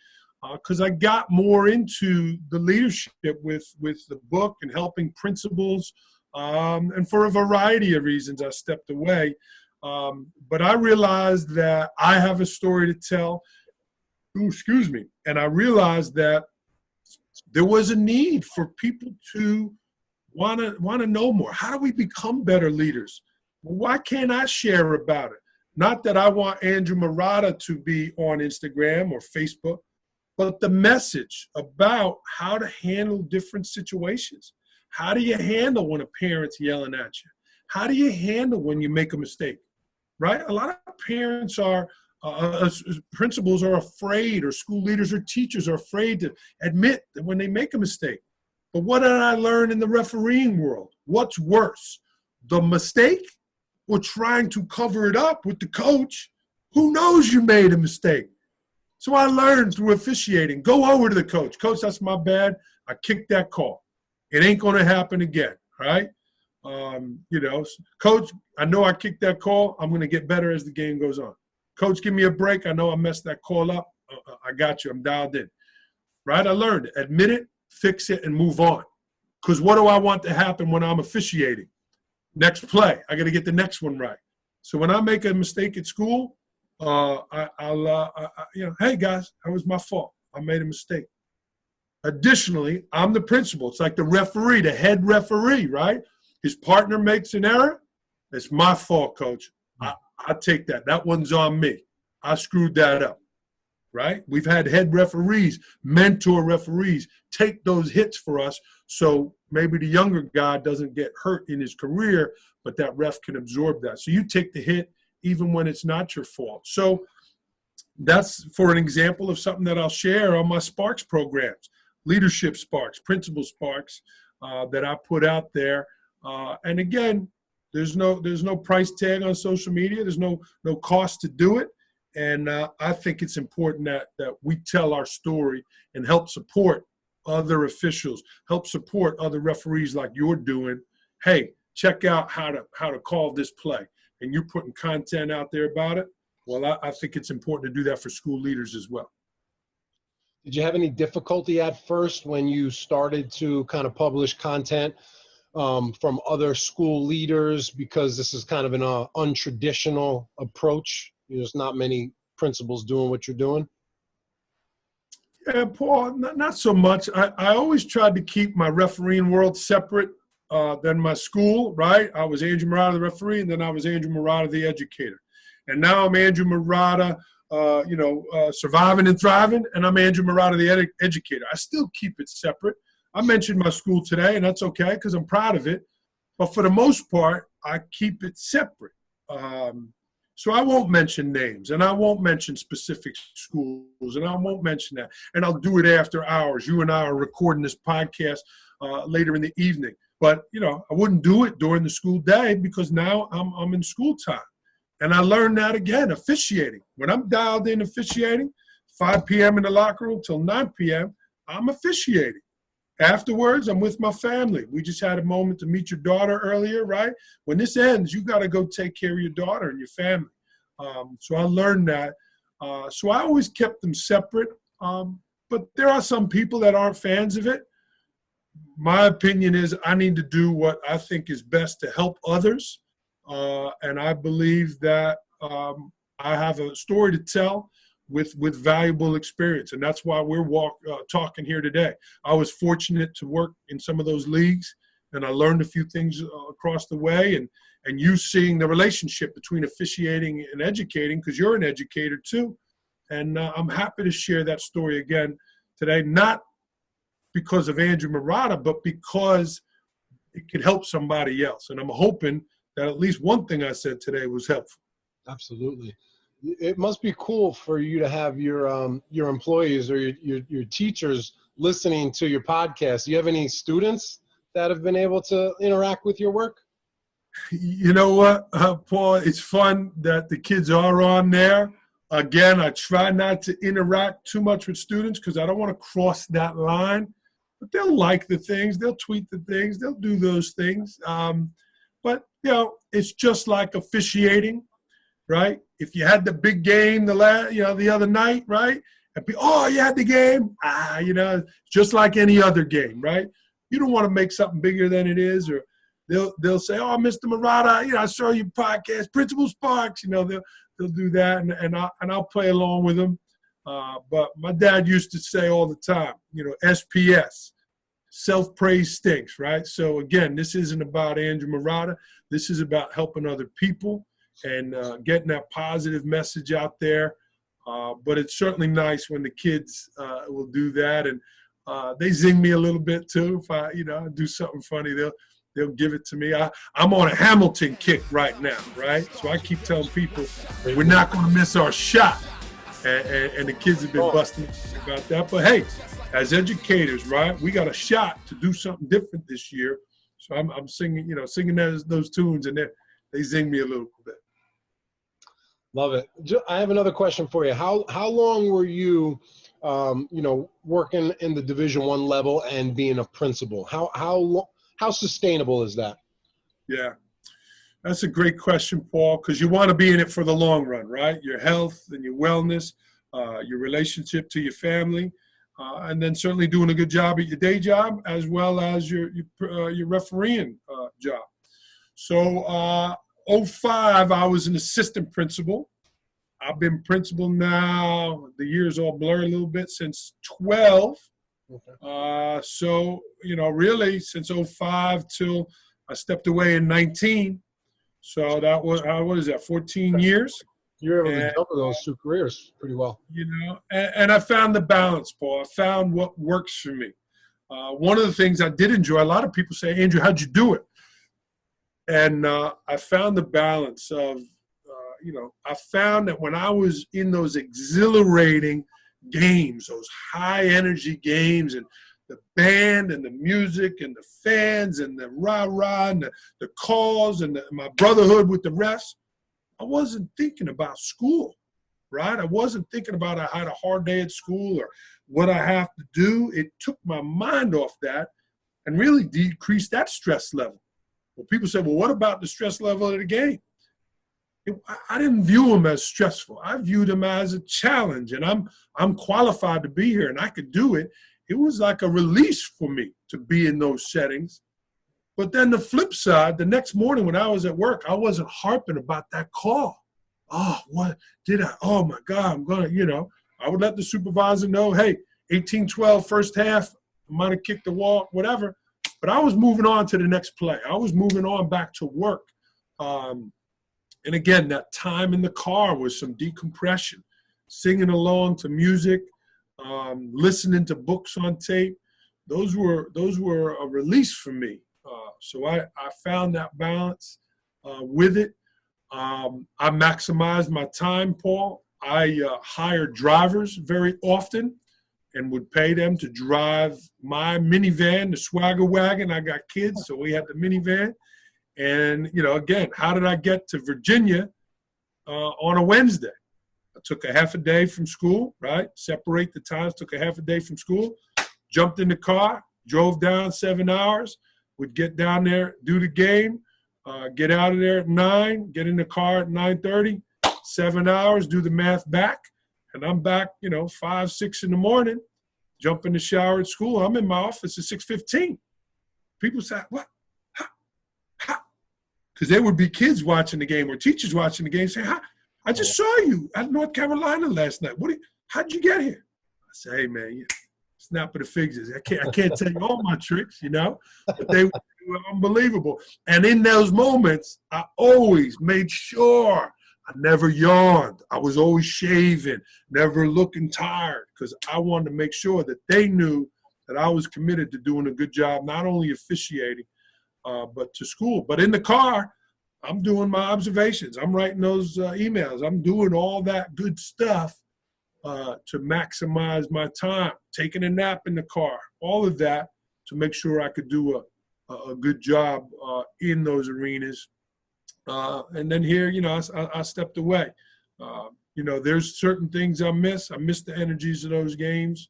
because I got more into the leadership with the book and helping principals. And for a variety of reasons, I stepped away. But I realized that I have a story to tell. Ooh, excuse me. And I realized that there was a need for people to want to know more. How do we become better leaders? Well, why can't I share about it? Not that I want Andrew Marotta to be on Instagram or Facebook, but the message about how to handle different situations. How do you handle when a parent's yelling at you? How do you handle when you make a mistake? Right? A lot of parents are, principals are afraid, or school leaders or teachers are afraid to admit that when they make a mistake. But what did I learn in the refereeing world? What's worse, the mistake or trying to cover it up with the coach who knows you made a mistake? So I learned through officiating, go over to the coach. Coach, that's my bad. I kicked that call. It ain't going to happen again, right? Coach, I know I kicked that call. I'm going to get better as the game goes on. Coach, give me a break. I know I messed that call up. I got you. I'm dialed in, right? I learned it. Admit it, fix it, and move on. Because what do I want to happen when I'm officiating? Next play, I got to get the next one right. So when I make a mistake at school, hey guys, that was my fault. I made a mistake. Additionally, I'm the principal. It's like the referee, the head referee, right? His partner makes an error. It's my fault, coach. I take that. That one's on me. I screwed that up, right? We've had head referees, mentor referees take those hits for us so maybe the younger guy doesn't get hurt in his career, but that ref can absorb that. So you take the hit even when it's not your fault. So that's for an example of something that I'll share on my Sparks programs, leadership Sparks, principal Sparks that I put out there. And again, there's no price tag on social media. There's no cost to do it. And I think it's important that we tell our story and help support other officials, help support other referees like you're doing. Hey, check out how to call this play. And you're putting content out there about it. Well, I think it's important to do that for school leaders as well. Did you have any difficulty at first when you started to kind of publish content from other school leaders, because this is kind of an untraditional approach There's not many principals doing what you're doing? Yeah, Paul, not so much. I always tried to keep my refereeing world separate than my school, right? I was Andrew Marotta, the referee, and then I was Andrew Marotta, the educator. And now I'm Andrew Marotta, surviving and thriving, and I'm Andrew Marotta, the educator. I still keep it separate. I mentioned my school today, and that's okay because I'm proud of it. But for the most part, I keep it separate. So I won't mention names, and I won't mention specific schools, and I won't mention that. And I'll do it after hours. You and I are recording this podcast later in the evening. But, I wouldn't do it during the school day because now I'm in school time. And I learned that again, officiating. When I'm dialed in officiating, 5 p.m. in the locker room till 9 p.m., I'm officiating. Afterwards, I'm with my family. We just had a moment to meet your daughter earlier, right? When this ends, you got to go take care of your daughter and your family. So I learned that. So I always kept them separate. But there are some people that aren't fans of it. My opinion is I need to do what I think is best to help others. And I believe that I have a story to tell with valuable experience. And that's why we're talking here today. I was fortunate to work in some of those leagues, and I learned a few things across the way. And you seeing the relationship between officiating and educating, because you're an educator too. And I'm happy to share that story again today, not because of Andrew Marotta, but because it could help somebody else. And I'm hoping that at least one thing I said today was helpful. Absolutely. It must be cool for you to have your employees or your teachers listening to your podcast. Do you have any students that have been able to interact with your work? You know what, Paul? It's fun that the kids are on there. Again, I try not to interact too much with students because I don't want to cross that line. But they'll like the things. They'll tweet the things. They'll do those things. But, it's just like officiating. Right? If you had the big game the other night, right? And you had the game. Just like any other game, right? You don't want to make something bigger than it is, or they'll say, "Oh, Mr. Marotta, I saw your podcast, Principal Sparks." They'll do that, and I'll play along with them. But my dad used to say all the time, SPS, self-praise stinks, right? So again, this isn't about Andrew Marotta. This is about helping other people and getting that positive message out there. But it's certainly nice when the kids will do that. And they zing me a little bit too. If I do something funny, they'll give it to me. I'm on a Hamilton kick right now, right? So I keep telling people we're not going to miss our shot. And the kids have been busting about that. But hey, as educators, right, we got a shot to do something different this year. So I'm singing, singing those tunes, and they zing me a little bit. Love it. I have another question for you. How long were you, working in the Division I level and being a principal? How sustainable is that? Yeah, that's a great question, Paul, because you want to be in it for the long run, right? Your health and your wellness, your relationship to your family, and then certainly doing a good job at your day job as well as your refereeing job. So 2005, I was an assistant principal. I've been principal now, the years all blur a little bit, since 12. Okay. So, really since 2005 till I stepped away in 19. So that was, what is that, 14 years? You were able to juggle those two careers pretty well. And I found the balance, Paul. I found what works for me. One of the things I did enjoy, a lot of people say, Andrew, how'd you do it? And I found the balance of, I found that when I was in those exhilarating games, those high energy games, and the band and the music and the fans and the rah-rah and the calls and my brotherhood with the refs, I wasn't thinking about school, right? I wasn't thinking about I had a hard day at school or what I have to do. It took my mind off that and really decreased that stress level. Well, people say, well, what about the stress level of the game? I didn't view them as stressful. I viewed them as a challenge, and I'm qualified to be here, and I could do it. It was like a release for me to be in those settings. But then the flip side, the next morning when I was at work, I wasn't harping about that call. oh, what did I? Oh my God, I'm gonna, I would let the supervisor know, hey, 18-12 first half, I might have kicked the wall, whatever. But I was moving on to the next play. I was moving on back to work. And again, that time in the car was some decompression, singing along to music, listening to books on tape. Those were a release for me. So I found that balance with it. I maximized my time, Paul. I hired drivers very often and would pay them to drive my minivan, the Swagger Wagon. I got kids, so we had the minivan. And, again, how did I get to Virginia on a Wednesday? I took a half a day from school, right? Separate the times, took a half a day from school, jumped in the car, drove down 7 hours, would get down there, do the game, get out of there at 9, get in the car at 9:30, 7 hours, do the math back. And I'm back, 5, 6 in the morning, jump in the shower at school. I'm in my office at 6:15. People say, what? How? Because there would be kids watching the game or teachers watching the game saying, I just saw you at North Carolina last night. How'd you get here? I say, hey, man, snap of the fingers. I can't tell you all my tricks, but they were unbelievable. And in those moments, I always made sure I never yawned. I was always shaving, never looking tired, because I wanted to make sure that they knew that I was committed to doing a good job, not only officiating, but to school. But in the car, I'm doing my observations. I'm writing those emails. I'm doing all that good stuff to maximize my time, taking a nap in the car, all of that to make sure I could do a good job in those arenas. And then here, I stepped away. There's certain things I miss. I miss the energies of those games.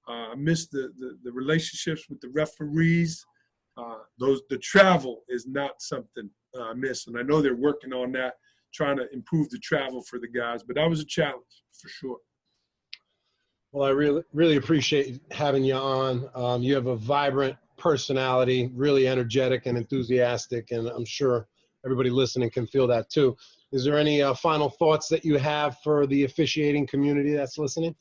I miss the relationships with the referees. The travel is not something I miss. And I know they're working on that, trying to improve the travel for the guys. But that was a challenge for sure. Well, I really appreciate having you on. You have a vibrant personality, really energetic and enthusiastic, and I'm sure everybody listening can feel that too. Is there any final thoughts that you have for the officiating community that's listening?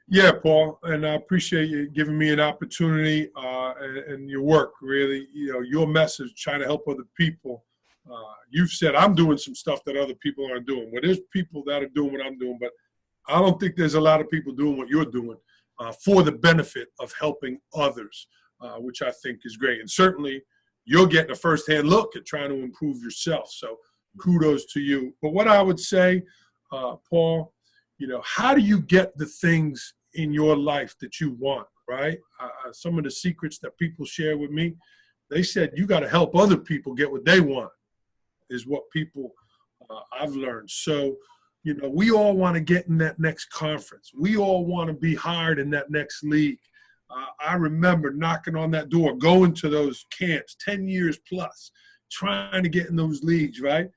Yeah, Paul, and I appreciate you giving me an opportunity and your work, really, your message, trying to help other people. You've said I'm doing some stuff that other people aren't doing. Well, there's people that are doing what I'm doing, but I don't think there's a lot of people doing what you're doing for the benefit of helping others, which I think is great. And certainly you're getting a firsthand look at trying to improve yourself. So kudos to you. But what I would say, Paul, how do you get the things in your life that you want, right? Some of the secrets that people share with me, they said you got to help other people get what they want, is what people I've learned. So, we all want to get in that next conference. We all want to be hired in that next league. I remember knocking on that door, going to those camps, 10 years plus, trying to get in those leagues, right?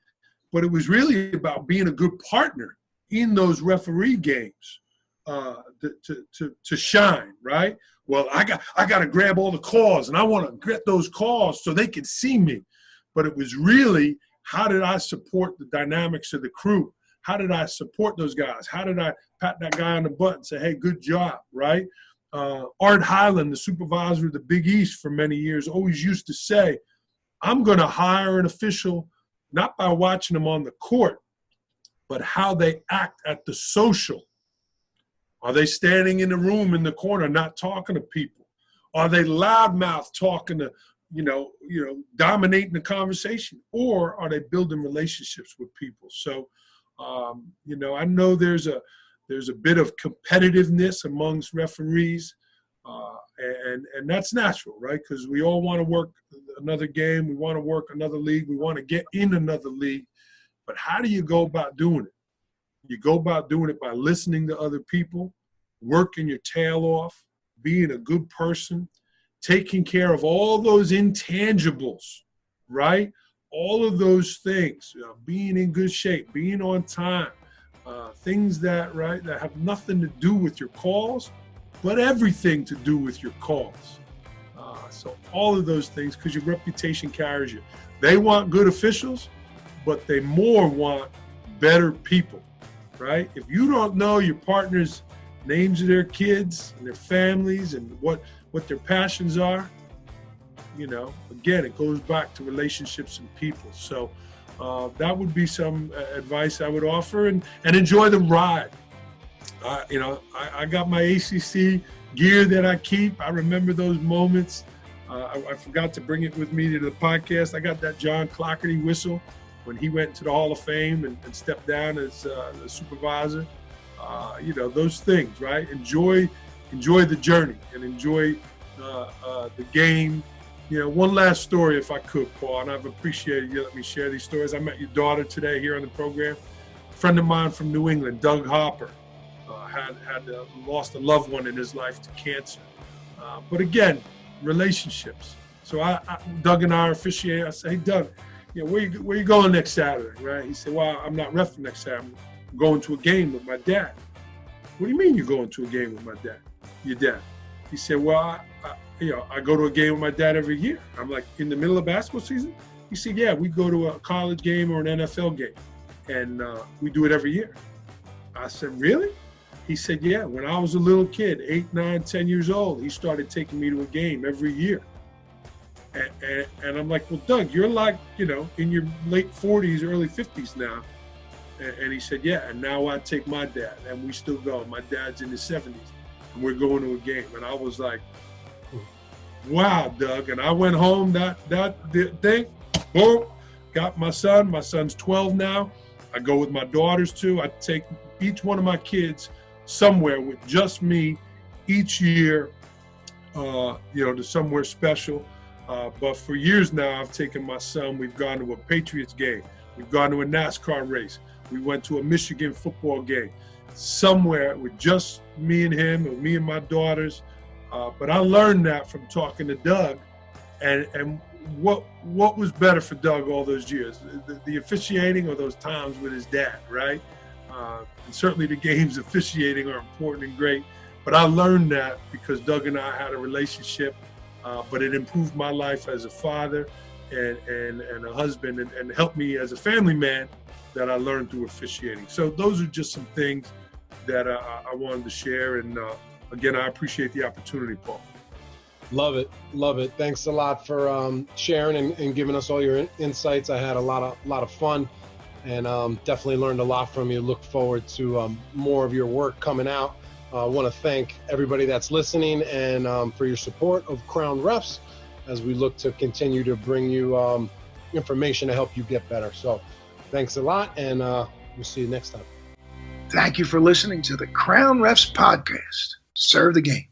But it was really about being a good partner in those referee games to shine, right? Well, I got to grab all the calls, and I want to get those calls so they can see me. But it was really, how did I support the dynamics of the crew? How did I support those guys? How did I pat that guy on the butt and say, hey, good job, right? Art Highland, the supervisor of the Big East for many years, always used to say, I'm going to hire an official not by watching them on the court, but how they act at the social. Are they standing in the room in the corner not talking to people? Are they loudmouth talking to, dominating the conversation? Or are they building relationships with people? So, I know there's a bit of competitiveness amongst referees, and that's natural, right? Because we all want to work another game, we want to work another league, we want to get in another league. But how do you go about doing it? You go about doing it by listening to other people, working your tail off, being a good person, taking care of all those intangibles, right? All of those things, being in good shape, being on time, things that have nothing to do with your calls, but everything to do with your calls. So all of those things, because your reputation carries you. They want good officials, but they more want better people, right? If you don't know your partner's names of their kids and their families and what their passions are, you know, again, it goes back to relationships and people. So that would be some advice I would offer, and enjoy the ride. You know, I got my ACC gear that I keep. I remember those moments. I forgot to bring it with me to the podcast. I got that John Clockerty whistle when he went to the Hall of Fame and stepped down as the supervisor. You know, those things, right? Enjoy the journey and enjoy the game. You know, one last story, if I could, Paul, and I've appreciated you letting me share these stories. I met your daughter today here on the program. A friend of mine from New England, Doug Hopper, had lost a loved one in his life to cancer. But again, relationships. So Doug and I are officiating. I say, hey, Doug, you know, where you going next Saturday, right? He said, well, I'm not reffing next Saturday. I'm going to a game with my dad. What do you mean you're going to a game with my dad? Your dad? He said, well, I go to a game with my dad every year. I'm like, in the middle of basketball season? He said, yeah, we go to a college game or an NFL game, and we do it every year. I said, really? He said, yeah, when I was a little kid, 8, 9, 10 years old, he started taking me to a game every year. And I'm like, well, Doug, you're like, you know, in your late 40s, early 50s now. And he said, yeah, and now I take my dad, and we still go. My dad's in his 70s, and we're going to a game. And I was like, wow, Doug. And I went home, that thing, boom, got my son. My son's 12 now. I go with my daughters too. I take each one of my kids somewhere with just me each year, you know, to somewhere special. But for years now, I've taken my son. We've gone to a Patriots game. We've gone to a NASCAR race. We went to a Michigan football game, somewhere with just me and him, or me and my daughters. But I learned that from talking to Doug, and what was better for Doug all those years, the officiating or those times with his dad, right? And certainly the games officiating are important and great, but I learned that because Doug and I had a relationship, but it improved my life as a father and a husband, and helped me as a family man that I learned through officiating. So those are just some things that I wanted to share, and again, I appreciate the opportunity, Paul. Love it. Thanks a lot for sharing and giving us all your insights. I had a lot of fun, and definitely learned a lot from you. Look forward to more of your work coming out. I want to thank everybody that's listening, and for your support of Crown Refs as we look to continue to bring you information to help you get better. So thanks a lot, and we'll see you next time. Thank you for listening to the Crown Refs podcast. Serve the game.